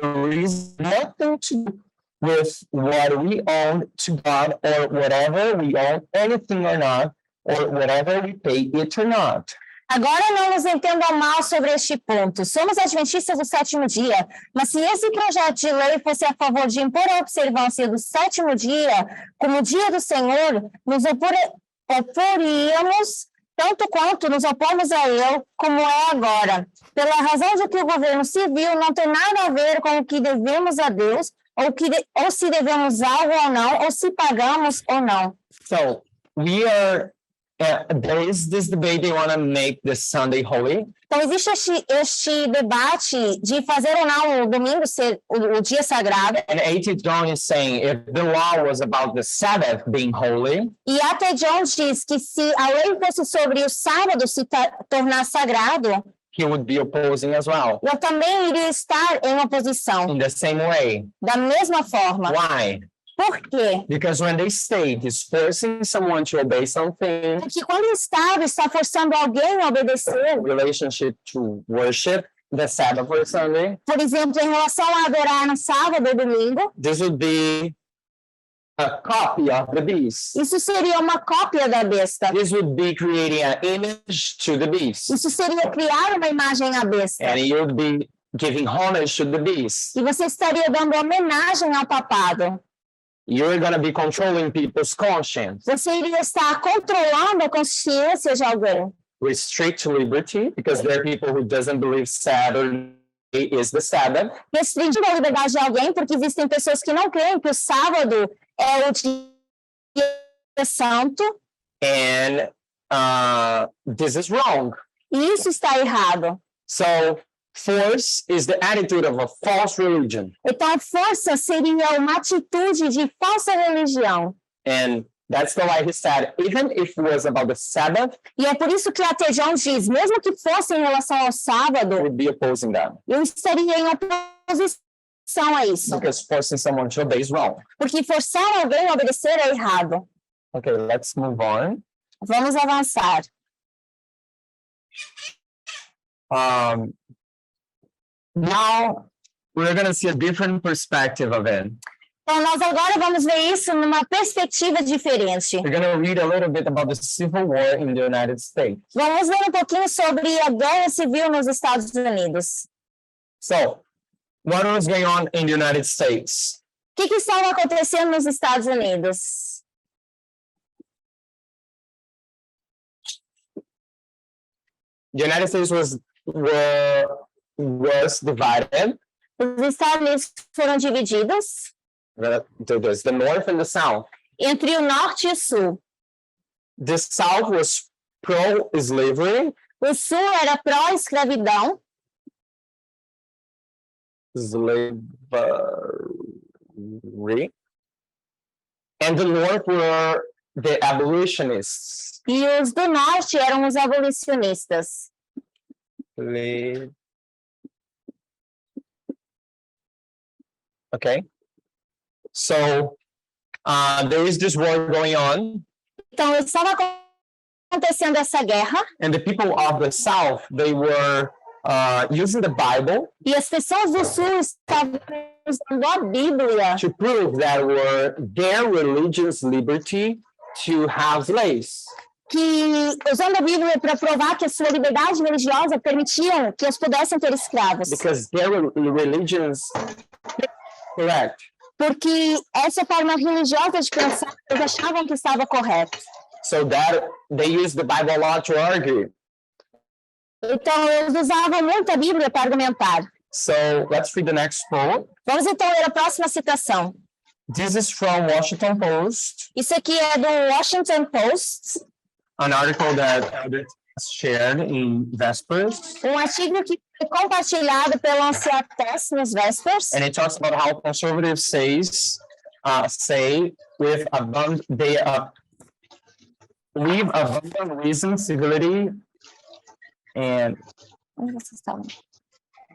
reason nothing to do with what we own to God or whatever we own, anything or not, or whatever we pay it or not. Agora não nos entendam mal sobre este ponto. Somos adventistas do sétimo dia, mas se esse projeto de lei fosse a favor de impor a observância do sétimo dia como o dia do Senhor, nos oporíamos tanto quanto nos opomos a ele, como é agora. Pela razão de que o governo civil não tem nada a ver com o que devemos a Deus, ou se devemos algo ou não, ou se pagamos ou não. So there is this debate, they want to make this Sunday holy. Então, existe este debate de fazer ou não o domingo ser o dia sagrado. And A.T. Jones is saying if the law was about the Sabbath being holy, E A.T. Jones diz que se a lei fosse sobre o sábado se tornar sagrado, he would be opposing as well. eu também iria estar em oposição. In the same way. Da mesma forma. Why? Por quê? Because when they state is forcing someone to obey something, Porque quando o Estado está forçando alguém a obedecer, relationship to worship the Sabbath or Sunday, por exemplo, em relação a adorar no sábado ou domingo, this would be a copy of the beast. isso seria uma cópia da besta. This would be creating an image to the beast. Isso seria criar uma imagem à besta. And you would be giving homage to the beast. E você estaria dando homenagem ao papado. You're going to be controlling people's conscience. Você iria estar controlando a consciência de alguém. Restrict liberty, because there are people who doesn't believe Saturday is the Sabbath. Restringindo a liberdade de alguém, porque existem pessoas que não creem que o sábado é o dia santo. And this is wrong. E isso está errado. So force is the attitude of a false religion. Então, força seria uma atitude de falsa religião. And that's the why he said, even if it was about the Sabbath, E é por isso que A.T. Jones diz, mesmo que fosse em relação ao he sábado, would be opposing that. eu estaria em oposição a isso. Because forcing someone to obey is wrong. Porque forçar alguém a obedecer é errado. Okay, let's move on. Vamos avançar. Now we're going to see a different perspective of it. Então, nós agora vamos ver isso numa perspectiva diferente. We're going to read a little bit about the Civil War in the United States. Vamos ver um pouquinho sobre a guerra civil nos Estados Unidos. So, what was going on in the United States? O que estava acontecendo nos Estados Unidos? The United States was divided. Os Estados Unidos foram divididos There's the North and the South. entre o norte e o sul. The South was pro-slavery. O sul era pró-escravidão Slavery. And the North were the abolitionists. e os do norte eram os abolicionistas. Okay. So there is this war going on, Então, estava acontecendo essa guerra and the people of the South, they were using the Bible e as pessoas do Sul estavam usando a Bíblia to prove that were their religious liberty to have slaves. usando a Bíblia para provar que a sua liberdade religiosa permitiam que eles pudessem ter escravos. Because their religions, correct. Porque essa forma religiosa de pensar, eles achavam que estava correto. So that they use the Bible a lot to argue. Então, eles usavam muito a Bíblia para argumentar. So let's read the next quote. Vamos então ler a próxima citação. This is from Washington Post, Isso aqui é do Washington Post, an article that Elder shared in Vespers. artigo que foi compartilhado pela Anciã Tess nos Vespers. And it talks about how conservatives say with abundant reason, civility, and Onde vocês estão?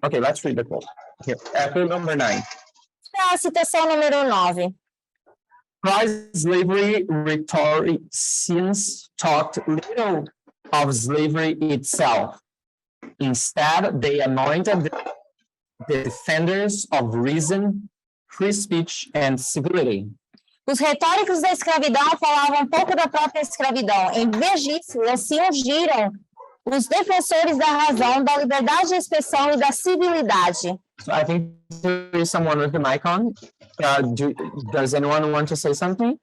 okay, let's read the quote. Here, quote number 9. A citação número 9. Pro-slavery rhetoricians talked little of slavery itself. Instead, they anointed the defenders of reason, free speech, and civility. Os retóricos da escravidão falavam um pouco da própria escravidão. Em vez disso, eles se ungiram os defensores da razão, da liberdade de expressão e da civilidade. So I think there is someone with the mic on. Does anyone want to say something?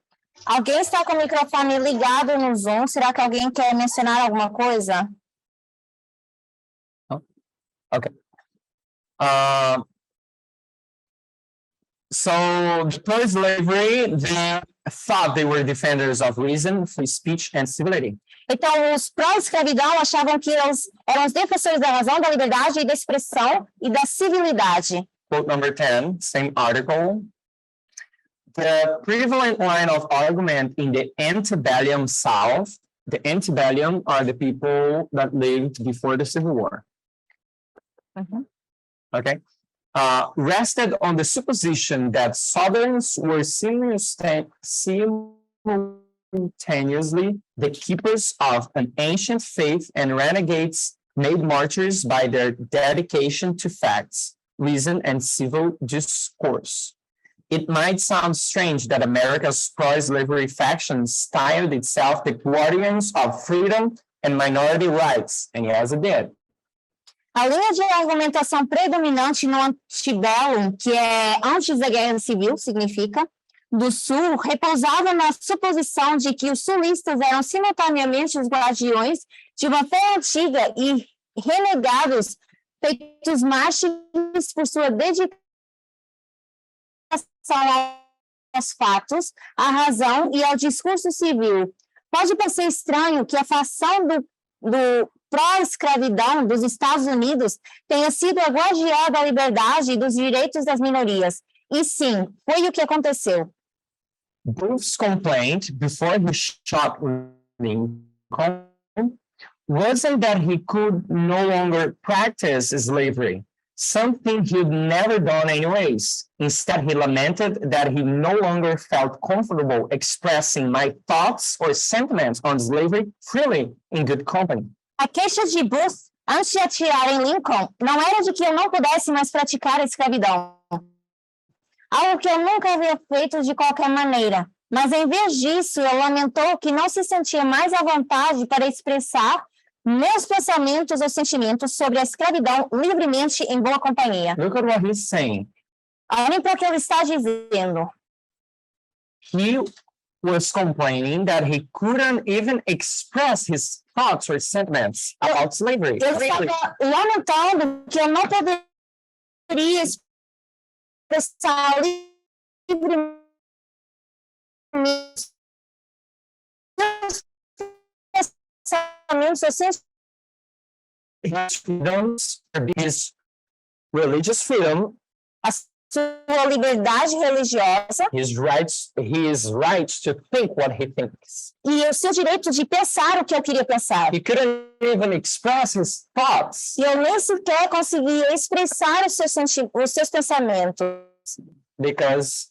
Alguém está com o microfone ligado no Zoom? Será que alguém quer mencionar alguma coisa? Okay. So pro-slavery, they thought they were defenders of reason, free speech, and civility. Então, os pró-escravidão achavam que eles eram os defensores da razão, da liberdade e da expressão e da civilidade. Quote number 10, same article. The prevalent line of argument in the antebellum South, the antebellum are the people that lived before the Civil War. Okay. Rested on the supposition that Southerns were simultaneously the keepers of an ancient faith and renegades made martyrs by their dedication to facts, reason, and civil discourse. It might sound strange that America's pro-slavery faction styled itself the guardians of freedom and minority rights, and yes, it did. A linha de argumentação predominante no antebellum, que é antes da Guerra Civil, significa, do Sul, repousava na suposição de que os sulistas eram simultaneamente os guardiões de uma fé antiga e renegados, feitos mártires por sua dedicação aos fatos, à razão e ao discurso civil. Pode parecer estranho que a facção do pró-escravidão dos Estados Unidos tenha sido a guardiã da liberdade e dos direitos das minorias. E sim, foi o que aconteceu. Booth's complaint before he shot Lincoln wasn't that he could no longer practice slavery, something he'd never done anyways. Instead, he lamented that he no longer felt comfortable expressing my thoughts or sentiments on slavery freely in good company. A queixa de Booth, antes de atirar em Lincoln, não era de que eu não pudesse mais praticar a escravidão, algo que eu nunca havia feito de qualquer maneira. Mas, em vez disso, ele lamentou que não se sentia mais à vontade para expressar meus pensamentos ou sentimentos sobre a escravidão livremente em boa companhia. Look at what he's saying. Olhem para o que ele está dizendo. He was complaining that he couldn't even express his thoughts or sentiments about slavery. Ele estava lamentando que eu não poderia expressar livremente pensamentos ou sentimentos. His freedoms, his religious freedom, A sua liberdade religiosa his right to think what he thinks. e o seu direito de pensar o que eu queria pensar. He couldn't even express his thoughts E eu nem sequer conseguia expressar os seus pensamentos. because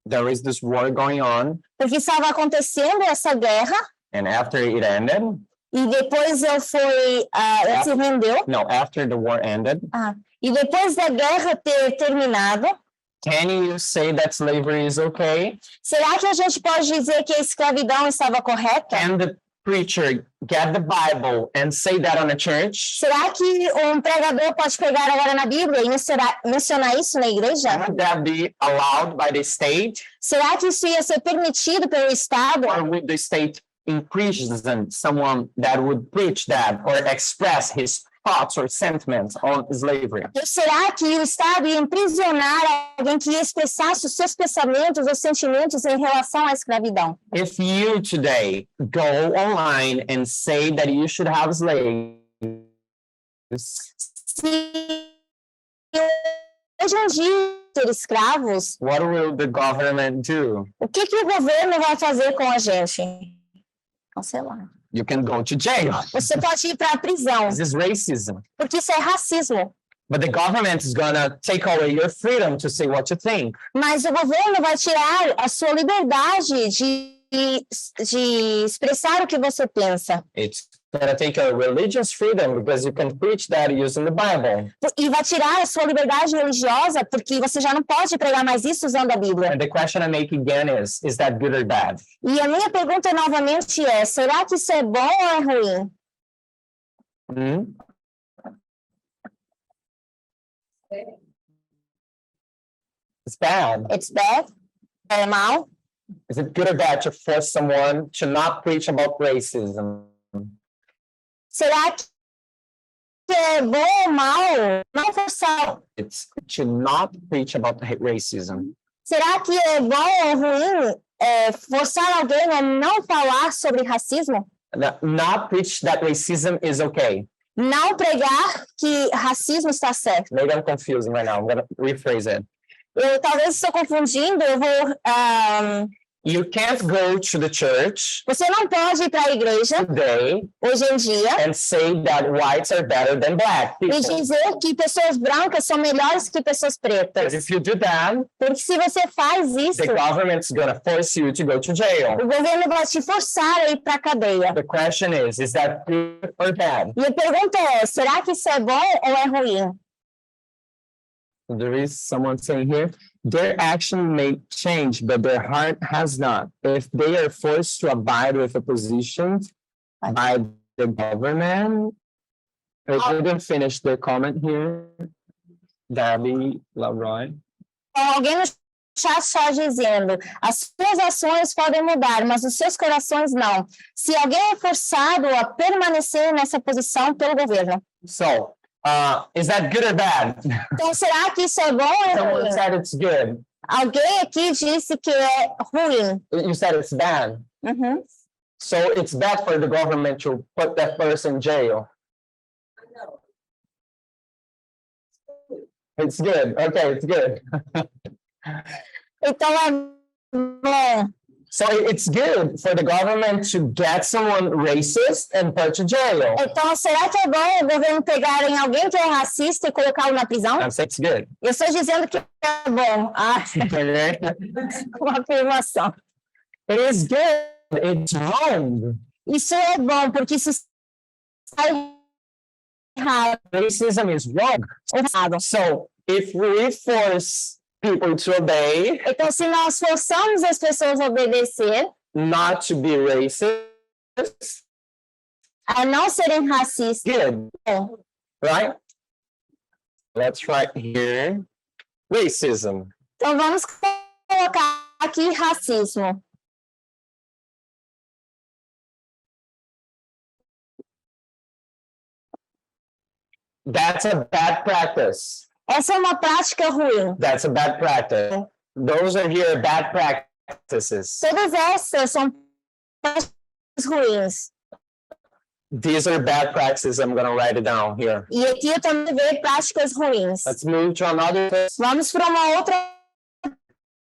there is this war going on, porque estava acontecendo essa guerra, and after it ended, e depois ele se rendeu, no, after the war ended, e depois da guerra ter terminado, can you say that slavery is okay? será que a gente pode dizer que a escravidão estava correta? Can the preacher get the Bible and say that on a church? Será que um pregador pode pegar agora na Bíblia e mencionar isso na igreja? Would that be allowed by the state? Será que isso ia ser permitido pelo Estado? Or would the state imprison someone that would preach that or express his thoughts or sentiments on slavery? Ou será que o Estado ia aprisionar alguém que expressasse os seus pensamentos ou sentimentos em relação à escravidão? If you today go online and say that you should have slaves, Se hoje em dia ter escravos, what will the government do? o que o governo vai fazer com a gente? Cancelar. You can go to jail. Você pode ir para a prisão, This is racism. porque isso é racismo. But the government is gonna take away your freedom to say what you think. Mas o governo vai tirar a sua liberdade de expressar o que você pensa. It's gonna take a religious freedom because you can preach that using the Bible. E vai tirar a sua liberdade religiosa, porque você já não pode pregar mais isso usando a Bíblia. And the question I make again is that good or bad? E a minha pergunta novamente é, será que isso é bom ou é ruim? It's bad. It's bad? É mal? Is it good or bad to force someone to not preach about racism? Será que é bom ou mal não forçar? It's to not preach about racism. Será que é bom ou ruim forçar alguém a não falar sobre racismo? Not preach that racism is okay. Não pregar que racismo está certo. Maybe I'm confusing right now. I'm going to rephrase it. Eu talvez estou confundindo, eu vou... You can't go to the church Você não pode ir para a igreja today hoje em dia and say that whites are better than black e people. dizer que pessoas brancas são melhores que pessoas pretas. Because if you do that, Porque se você faz isso, the government's going to force you to go to jail. o governo vai te forçar a ir para a cadeia. The question is that good or bad? E a pergunta é, será que isso é bom ou é ruim? There is someone saying here, their action may change, but their heart has not. If they are forced to abide with a position by the government, I didn't finish the comment here. Debbie Leroy. Alguém no chat está dizendo, as suas ações podem mudar, mas os seus corações não. Se alguém é forçado a permanecer nessa posição pelo governo. So, is that good or bad? Então, será que isso é bom ou é Someone ruim? said it's good. Alguém aqui disse que é ruim. You said it's bad. Uhum. So it's bad for the government to put that person in jail. It's good. Okay, it's good. Então, é bom. So it's good for the government to get someone racist and put to jail. Então, será que é bom o governo pegar em alguém que é racista e colocá-lo na prisão? I'm saying it's good. Eu estou dizendo que é bom. Uma afirmação. It is good. It's wrong. Isso é bom, porque isso está errado. Racism is wrong. So if we force people to obey, Então, se nós forçamos as pessoas a obedecer, not to be racist, a não serem racistas, good, right? Let's write here racism. então vamos colocar aqui racismo. That's a bad practice. Essa é uma prática ruim. That's a bad practice. Those are here bad practices. Todas essas são práticas ruins. These are bad practices. I'm going to write it down here. E aqui eu também vejo práticas ruins. Let's move to another. Vamos para uma outra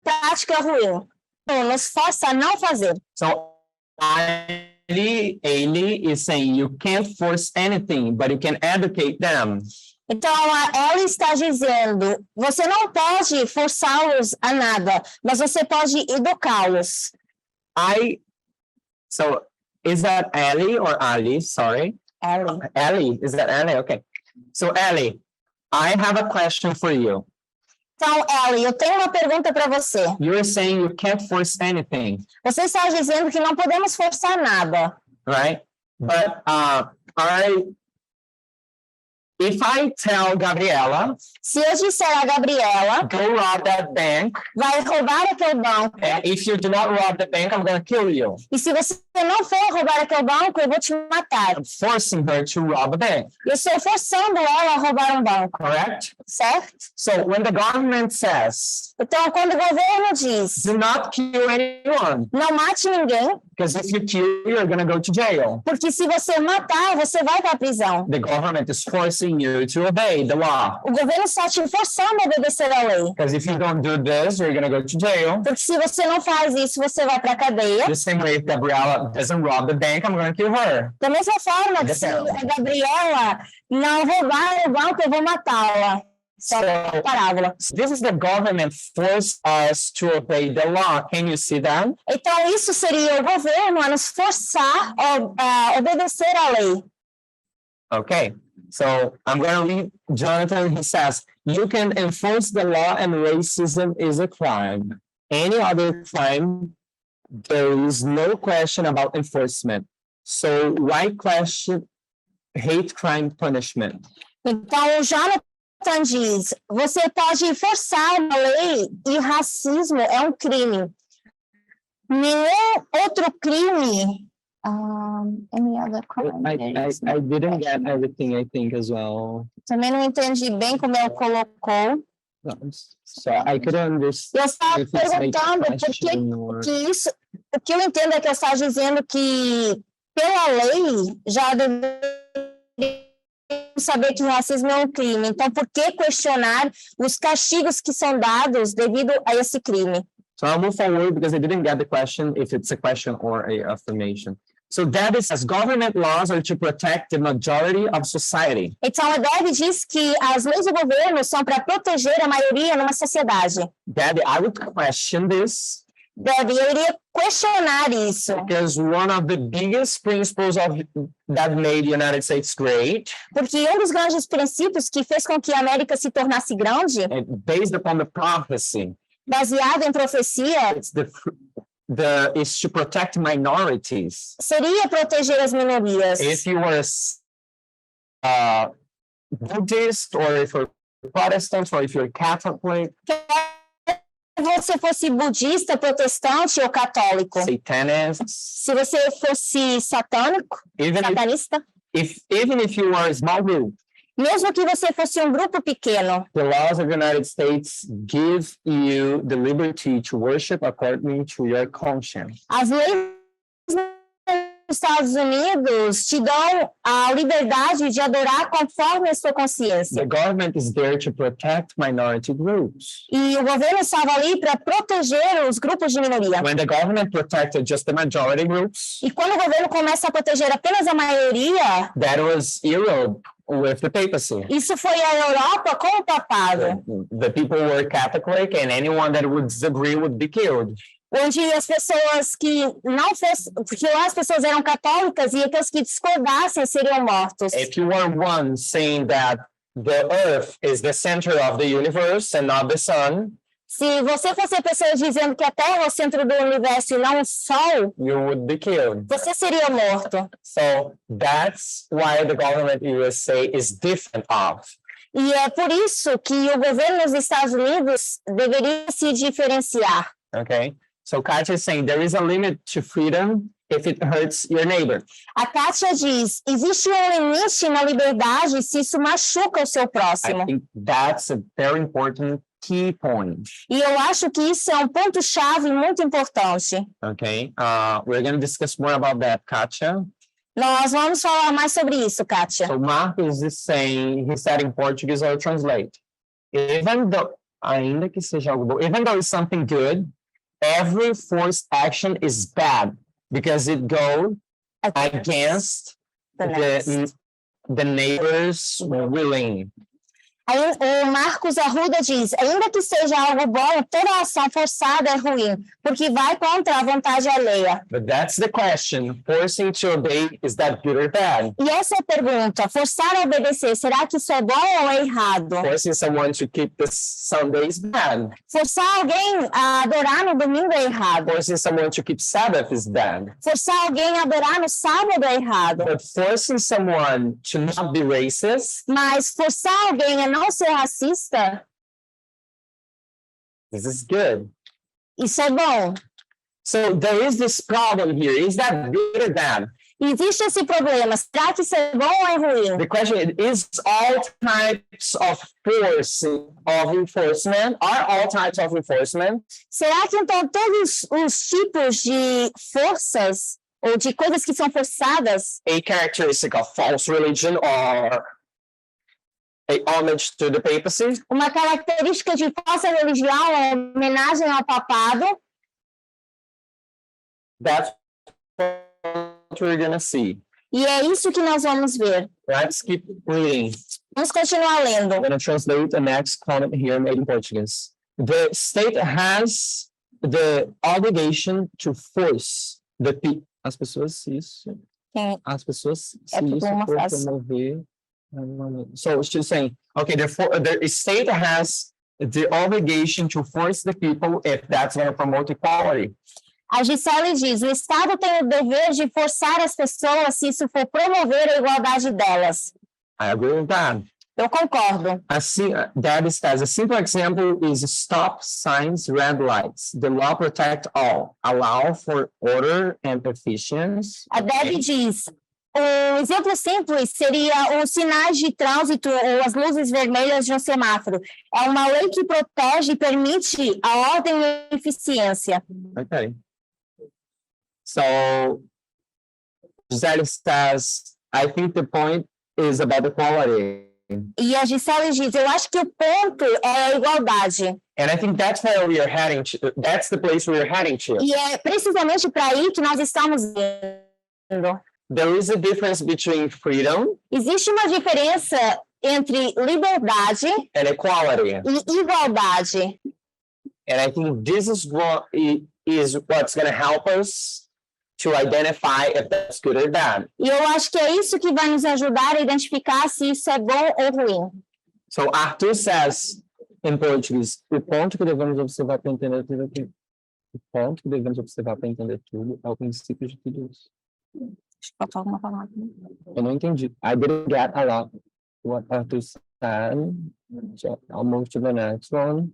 prática ruim. Nos força a não fazer. So, Ailey is saying you can't force anything, but you can educate them. Então, ela está dizendo, você não pode forçá-los a nada, mas você pode educá-los. So is that Ellie or Ali? Sorry. Ellie, is that Ellie? Okay. So Ellie, I have a question for you. Então, Ellie, eu tenho uma pergunta para você. You're saying you can't force anything, Você está dizendo que não podemos forçar nada. right? But if I tell Gabriela, Se eu disser a Gabriela, go rob that bank, vai roubar aquele banco, and if you do not rob the bank, I'm going to kill you. e se você não for roubar aquele banco, eu vou te matar. I'm forcing her to rob a bank, Eu estou forçando ela a roubar um banco, correct? certo? So when the government says, Então, quando o governo diz, do not kill anyone, não mate ninguém, because if you kill, you're going to go to jail. porque se você matar, você vai para a prisão. The government is forcing you to obey the law. O governo está te forçando a obedecer à lei. Because if you don't do this, you're going to go to jail. Porque se você não faz isso, você vai para a cadeia. The same way if Gabriela doesn't rob the bank, I'm going to kill her. Da mesma forma que se a Gabriela não roubar o banco, eu vou matá-la. Só So- parábola. This is the government force us to obey the law. Can you see that? Então, isso seria o governo a nos forçar a obedecer à lei. Okay. So I'm going to read Jonathan. He says, you can enforce the law and racism is a crime. Any other crime, there is no question about enforcement. So why question hate crime punishment? Então, o Jonathan diz, você pode forçar uma lei e racismo é um crime. Nenhum outro crime... any other crime? I didn't get everything, I think, as well. Também não entendi bem como ele colocou. So I couldn't understand Eu estava if it's like perguntando por que question or... que isso... O que eu entendo é que eu estava dizendo que, pela lei, já deveria saber que o racismo é um crime. Então, por que questionar os castigos que são dados devido a esse crime? So I'll move forward because I didn't get the question, if it's a question or a affirmation. So Debbie says government laws are to protect the majority of society. Então, a Deb diz que as leis do governo são para proteger a maioria numa sociedade. Debbie, I would question this Deb, eu iria questionar isso. because one of the biggest principles of that made the United States great, Porque um dos grandes princípios que fez com que a América se tornasse grande, based upon the prophecy, baseado em profecia, it's is to protect minorities. seria proteger as minorias. If you were a Buddhist, or if you're Protestant, or if you're Catholic, Se você fosse budista, protestante ou católico, Satanist, se você fosse satânico, satanista, even if you are a small group, mesmo que você fosse um grupo pequeno, the laws of the United States give you the liberty to worship according to your conscience. as leis dos Estados Unidos te dão a liberdade de adorar conforme a sua consciência. The government is there to protect minority groups. E o governo estava ali para proteger os grupos de minoria. When the government protected just the majority groups, E quando o governo começa a proteger apenas a maioria, that was Europe with the papacy. isso foi a Europa com o papado, The people were Catholic, and anyone that would disagree would be killed. onde as pessoas que não fossem, porque lá as pessoas eram católicas e aqueles que discordassem seriam mortos. If you were one saying that the earth is the center of the universe and not the sun, Se você fosse pessoa dizendo que a Terra é o centro do universo e não o Sol, you would be killed. você seria morto. So that's why the government USA is different of. E é por isso que o governo dos Estados Unidos deveria se diferenciar. Okay? So Katya is saying there is a limit to freedom if it hurts your neighbor. A Kátia diz, existe um limite na liberdade se isso machuca o seu I próximo. think that's a very important key point. E eu acho que isso é um ponto-chave muito importante. Okay? We're going to discuss more about that, Katya. Nós vamos falar mais sobre isso, Kátia. So Marcos is saying, he said in Portuguese, I'll translate. Even though, ainda que seja algo bom, even though it's something good, every forced action is bad because it goes against The next. the neighbor's willing. Aí, o Marcos Arruda diz, ainda que seja algo bom, toda ação forçada é ruim, porque vai contra a vontade alheia. But that's the question. Forcing to obey, is that good or bad? E essa é a pergunta, forçar a obedecer, será que isso é bom ou é errado? Forcing someone to keep the Sunday is bad. Forçar alguém a adorar no domingo é errado. Forcing someone to keep Sabbath is bad. Forçar alguém a adorar no sábado é errado. But forcing someone to not be racist, Mas forçar alguém a não ser racista, this is good. isso é bom. So there is this problem here. Is that good or bad? Existe esse problema, será que isso é bom ou é ruim? The question is all types of enforcement, are all types of enforcement Será que então todos os tipos de forças ou de coisas que são forçadas a characteristic of false religion or a homage to the papacy? uma característica de falsa religião é homenagem ao papado? That's what we're gonna see. E é isso que nós vamos ver. Let's keep reading. Vamos continuar lendo. I'm going to translate the next comment here made in Portuguese. The state has the obligation to force the people. As pessoas, isso. Quem- As pessoas, se É tipo isso uma for frase. promover. So she's saying, okay, the state has the obligation to force the people if that's going to promote equality. A Gisele diz, o Estado tem o dever de forçar as pessoas se isso for promover a igualdade delas. I agree with that. Eu concordo. Dad says, a simple example is stop signs, red lights. The law protect all, allow for order and efficiency. A Deb diz, um exemplo simples seria os sinais de trânsito ou as luzes vermelhas de um semáforo. É uma lei que protege e permite a ordem e a eficiência. Okay. So Gisele says, I think the point is about equality. E a Gisele diz, eu acho que o ponto é a igualdade. And I think that's where we are heading to. That's the place we are heading to. E é precisamente para aí que nós estamos indo. There is a difference between freedom Existe uma diferença entre liberdade and equality. e igualdade. And I think this is what's going to help us to identify if that's good or bad. E eu acho que é isso que vai nos ajudar a identificar se isso é bom ou ruim. So Arthur says in Portuguese, o ponto que devemos observar para entender tudo aqui. O ponto que devemos observar para entender tudo é o princípio de tudo isso. Eu não entendi. I didn't get a lot what Arthur said. So I'll move to the next one.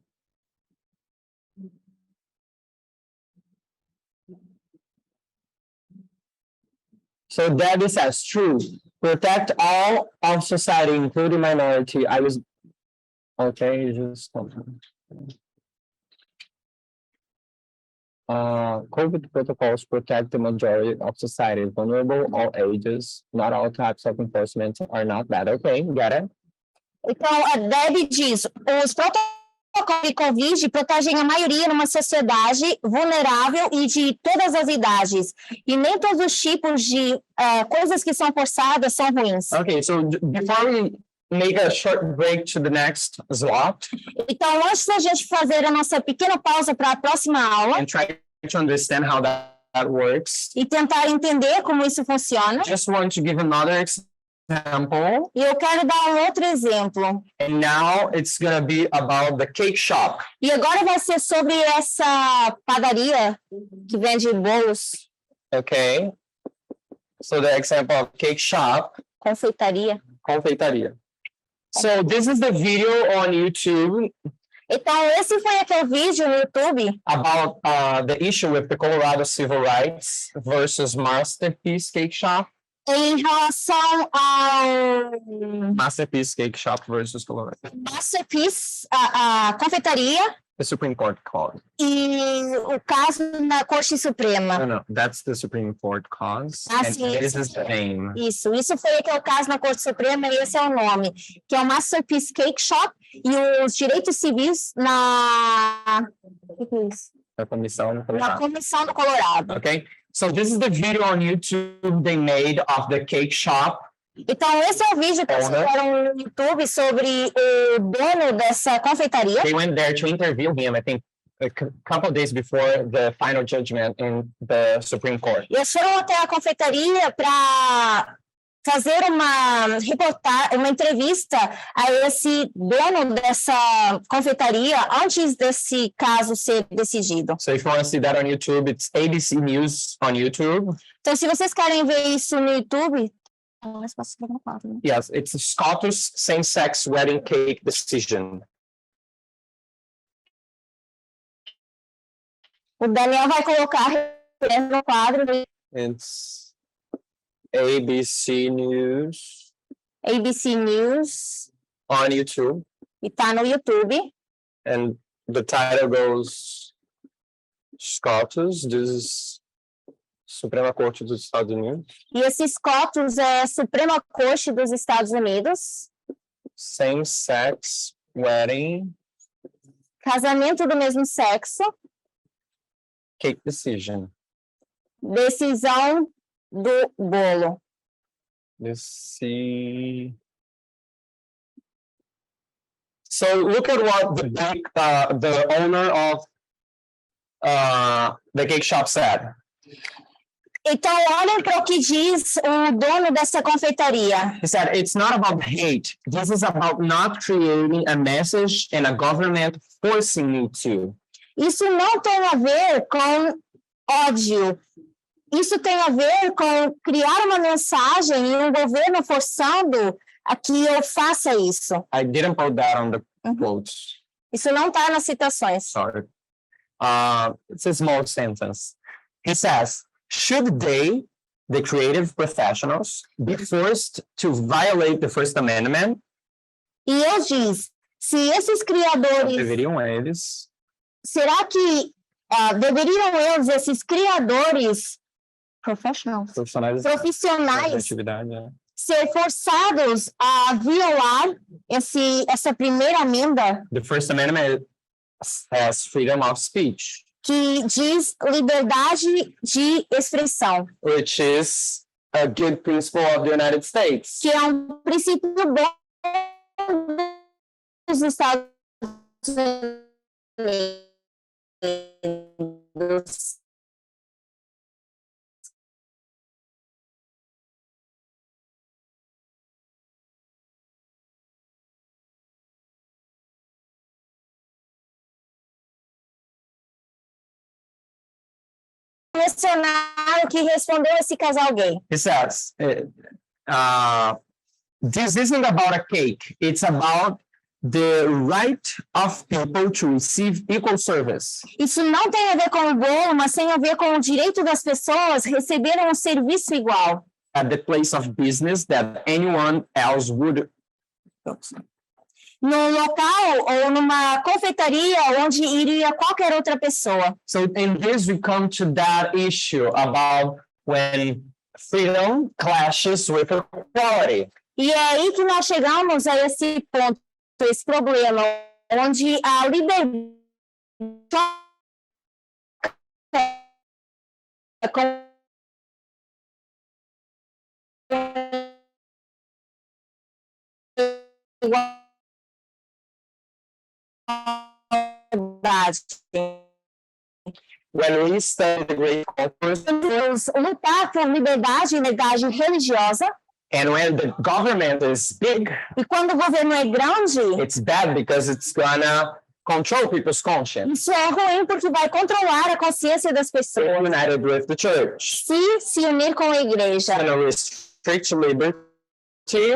So Debbie says, true. Protect all of society, including minority. I was okay. Just COVID protocols protect the majority of society, vulnerable, all ages. Not all types of enforcement are not bad. Okay, got it. Então, a Debbie diz, os protocolos de Covid protegem a maioria numa sociedade vulnerável e de todas as idades. E nem todos os tipos de coisas que são forçadas são ruins. Okay, so before we make a short break to the next slot Então, antes da gente fazer a nossa pequena pausa para a próxima aula and try to understand how that works, e tentar entender como isso funciona, just want to give another example. e eu quero dar um outro exemplo. And now it's going to be about the cake shop. E agora vai ser sobre essa padaria que vende bolos, Okay. So the example of cake shop, confeitaria. confeitaria. So this is the video on YouTube Então, esse foi aquele vídeo no YouTube about the issue with the Colorado Civil Rights versus Masterpiece Cake Shop. em relação ao Masterpiece Cake Shop versus Colorado. Masterpiece, a confeitaria The Supreme Court called. e o caso na Corte Suprema. No, that's the Supreme Court cause. Ah, And sim. this is the name. Isso foi aquele caso na Corte Suprema e esse é o nome, que é o Masterpiece Cake Shop e os direitos civis na... O que é isso? A comissão. Na Comissão do Colorado. Okay. So this is the video on YouTube they made of the cake shop Então, esse é o vídeo que eles fizeram no YouTube sobre o dono dessa confeitaria. They went there to interview him, I think, a couple of days before the final judgment in the Supreme Court. E eles foram até a confeitaria para fazer uma entrevista a esse dono dessa confeitaria antes desse caso ser decidido. So if you want to see that on YouTube, it's ABC News on YouTube. Então, se vocês querem ver isso no YouTube, Yes, it's Scottish same-sex wedding cake decision. o Daniel vai colocar no quadro It's ABC News ABC News on YouTube, e tá no YouTube. and the title goes Scottish. This is Suprema Corte dos Estados Unidos. E esses cotos é Suprema Corte dos Estados Unidos, Same-sex wedding casamento do mesmo sexo, cake decision. decisão do bolo. Let's see. So look at what the owner of the cake shop said. Então, olhem para o que diz o dono dessa confeitaria. He said, it's not about hate. This is about not creating a message and a government forcing me to. Isso não tem a ver com ódio. Isso tem a ver com criar uma mensagem e um governo forçando a que eu faça isso. I didn't put that on the quotes. Isso não está nas citações. Sorry. It's a small sentence. He says, should they, the creative professionals, be forced to violate the First Amendment? E ele diz, se esses criadores, Deveriam eles será que deveriam eles, esses criadores profissionais, profissionais da profissionais atividade, né? ser forçados a violar essa primeira emenda The First Amendment has freedom of speech, que diz liberdade de expressão, which is a good principle of the United States. que é um princípio bom dos Estados Unidos. Questionário que respondeu esse casal gay. He says, this isn't about a cake. It's about the right of people to receive equal service. Isso não tem a ver com o bolo, mas tem a ver com o direito das pessoas receberem um serviço igual. At the place of business that anyone else would. No local ou numa confeitaria onde iria qualquer outra pessoa. So in this we come to that issue about when freedom clashes with equality. E é aí que nós chegamos a esse ponto, esse problema, onde a liberdade When we study the great conference, lutar por liberdade e liberdade religiosa. and when the government is big, E quando o governo é grande, it's bad because it's gonna control people's conscience. isso é ruim porque vai controlar a consciência das pessoas. United with the church. Se unir com a igreja, Gonna restrict liberty.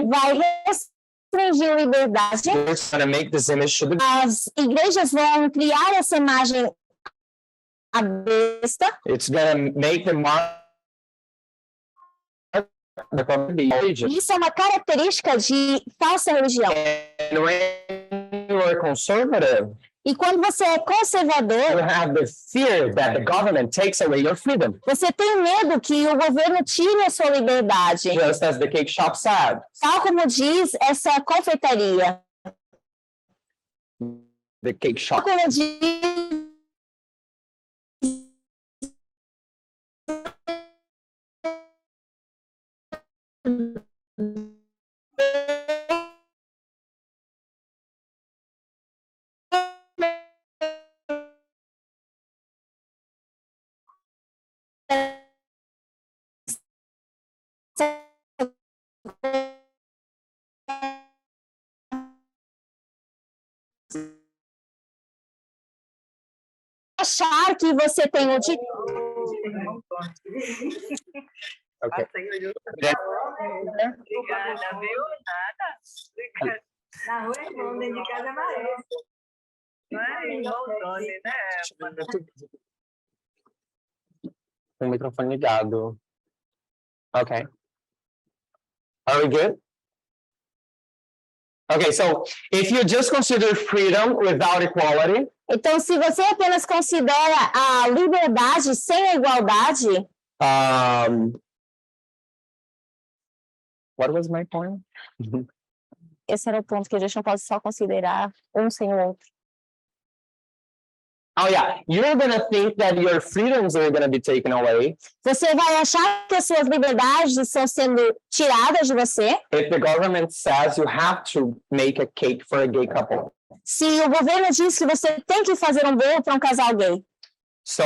vai restringir a liberdade. It's gonna make this image to the As igrejas vão criar essa imagem à besta. it's gonna make the mark the public religion. Isso é uma característica de falsa religião. And when you are conservative, E quando você é you conservador, have the fear that the government takes away your freedom. você tem medo que o governo tire a sua liberdade. Just as the cake shop said. Tal como diz essa confeitaria. The cake shop. Tal como diz achar que você tem o direito. Okay. Obrigada, viu? Nada. Obrigada. Na rua é bom, dentro de casa é mais. Não é igual o Tony, né? O microfone ligado. Okay. Are we good? Okay, so if you just consider freedom without equality, Então, se você apenas considera a liberdade sem a igualdade, what was my point? esse era o ponto que a gente não pode só considerar um sem o outro. Oh yeah, you're gonna think that your freedoms are gonna be taken away Você vai achar que as suas liberdades estão sendo tiradas de você if the government says you have to make a cake for a gay couple. se o governo diz que você tem que fazer um bolo para um casal gay. So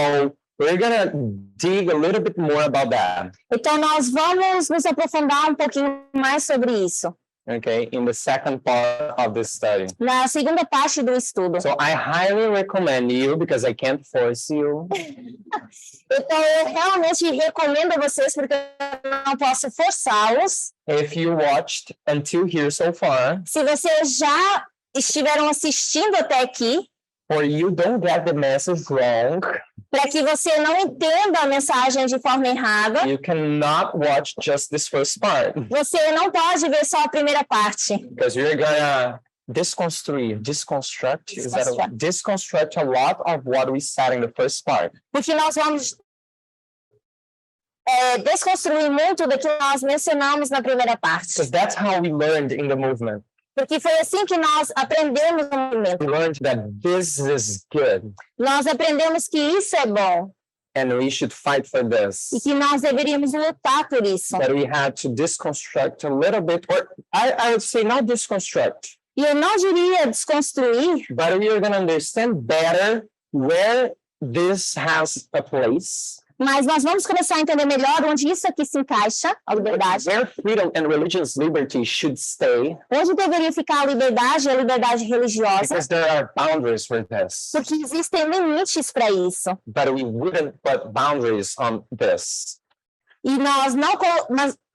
we're gonna dig a little bit more about that, Então, nós vamos nos aprofundar um pouquinho mais sobre isso okay, in the second part of this study. na segunda parte do estudo. So I highly recommend you, because I can't force you, Então, eu realmente recomendo a vocês, porque eu não posso forçá-los. if you watched until here so far, Se vocês já estiveram assistindo até aqui, or you don't get the message wrong, para que você não entenda a mensagem de forma errada, you cannot watch just this first part, você não pode ver só a primeira parte. because you're gonna deconstruct a lot of what we said in the first part. Porque nós vamos desconstruir muito do que nós mencionamos na primeira parte. Because that's how we learned in the movement. Porque foi assim que nós aprendemos no movimento. We learned that this is good Nós aprendemos que isso é bom and we should fight for this. e que nós deveríamos lutar por isso. That we had to deconstruct a little bit, or I would say not deconstruct, E eu não diria desconstruir, but we are going to understand better where this has a place, mas nós vamos começar a entender melhor onde isso aqui se encaixa, a liberdade. where freedom and religious liberty should stay, Onde deveria ficar a liberdade religiosa, because there are boundaries for this. porque existem limites para isso. But we wouldn't put boundaries on this. E nós não...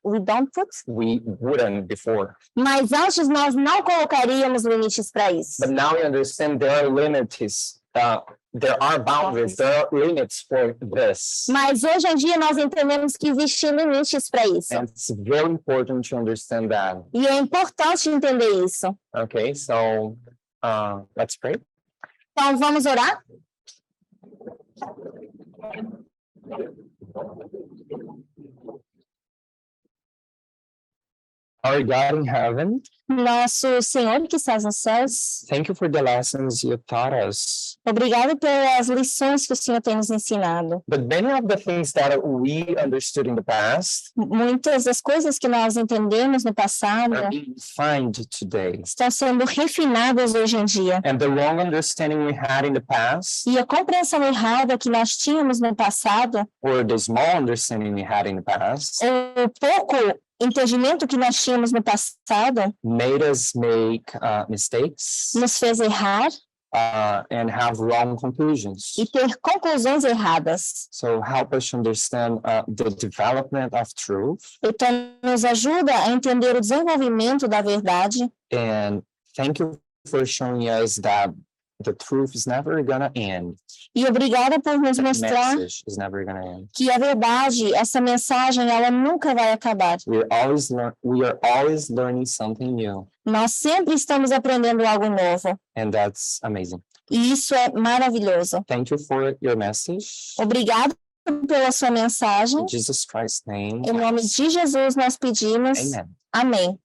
We don't put? We wouldn't before. Mas antes nós não colocaríamos limites para isso. But now we understand there are limits. There are boundaries. There are limits for this. Mas hoje em dia nós entendemos que existem limites para isso. And it's very important to understand that. E é importante entender isso. Okay, so let's pray. Então vamos orar? Our God in heaven, Nosso Senhor que estás nos céus, thank you for the lessons you taught us. obrigado pelas lições que o Senhor tem nos ensinado. But many of the things that we understood in the past Muitas das coisas que nós entendemos no passado are being refined today. estão sendo refinadas hoje em dia. And the wrong understanding we had in the past, E a compreensão errada que nós tínhamos no passado, or the small understanding we had in the past, ou pouco entendimento que nós tínhamos no passado, made us make mistakes nos fez errar and have wrong conclusions. e ter conclusões erradas. So help us to understand the development of truth, Então, nos ajuda a entender o desenvolvimento da verdade and thank you for showing us that the truth is never gonna end. e obrigada por nos The mostrar message is never gonna end. que a verdade, essa mensagem, ela nunca vai acabar. We are always learning something new, Nós sempre estamos aprendendo algo novo and that's amazing. e isso é maravilhoso. Thank you for your message. Obrigado pela sua mensagem. In Jesus Christ's name, Em nome de Jesus nós pedimos. amen. Amém.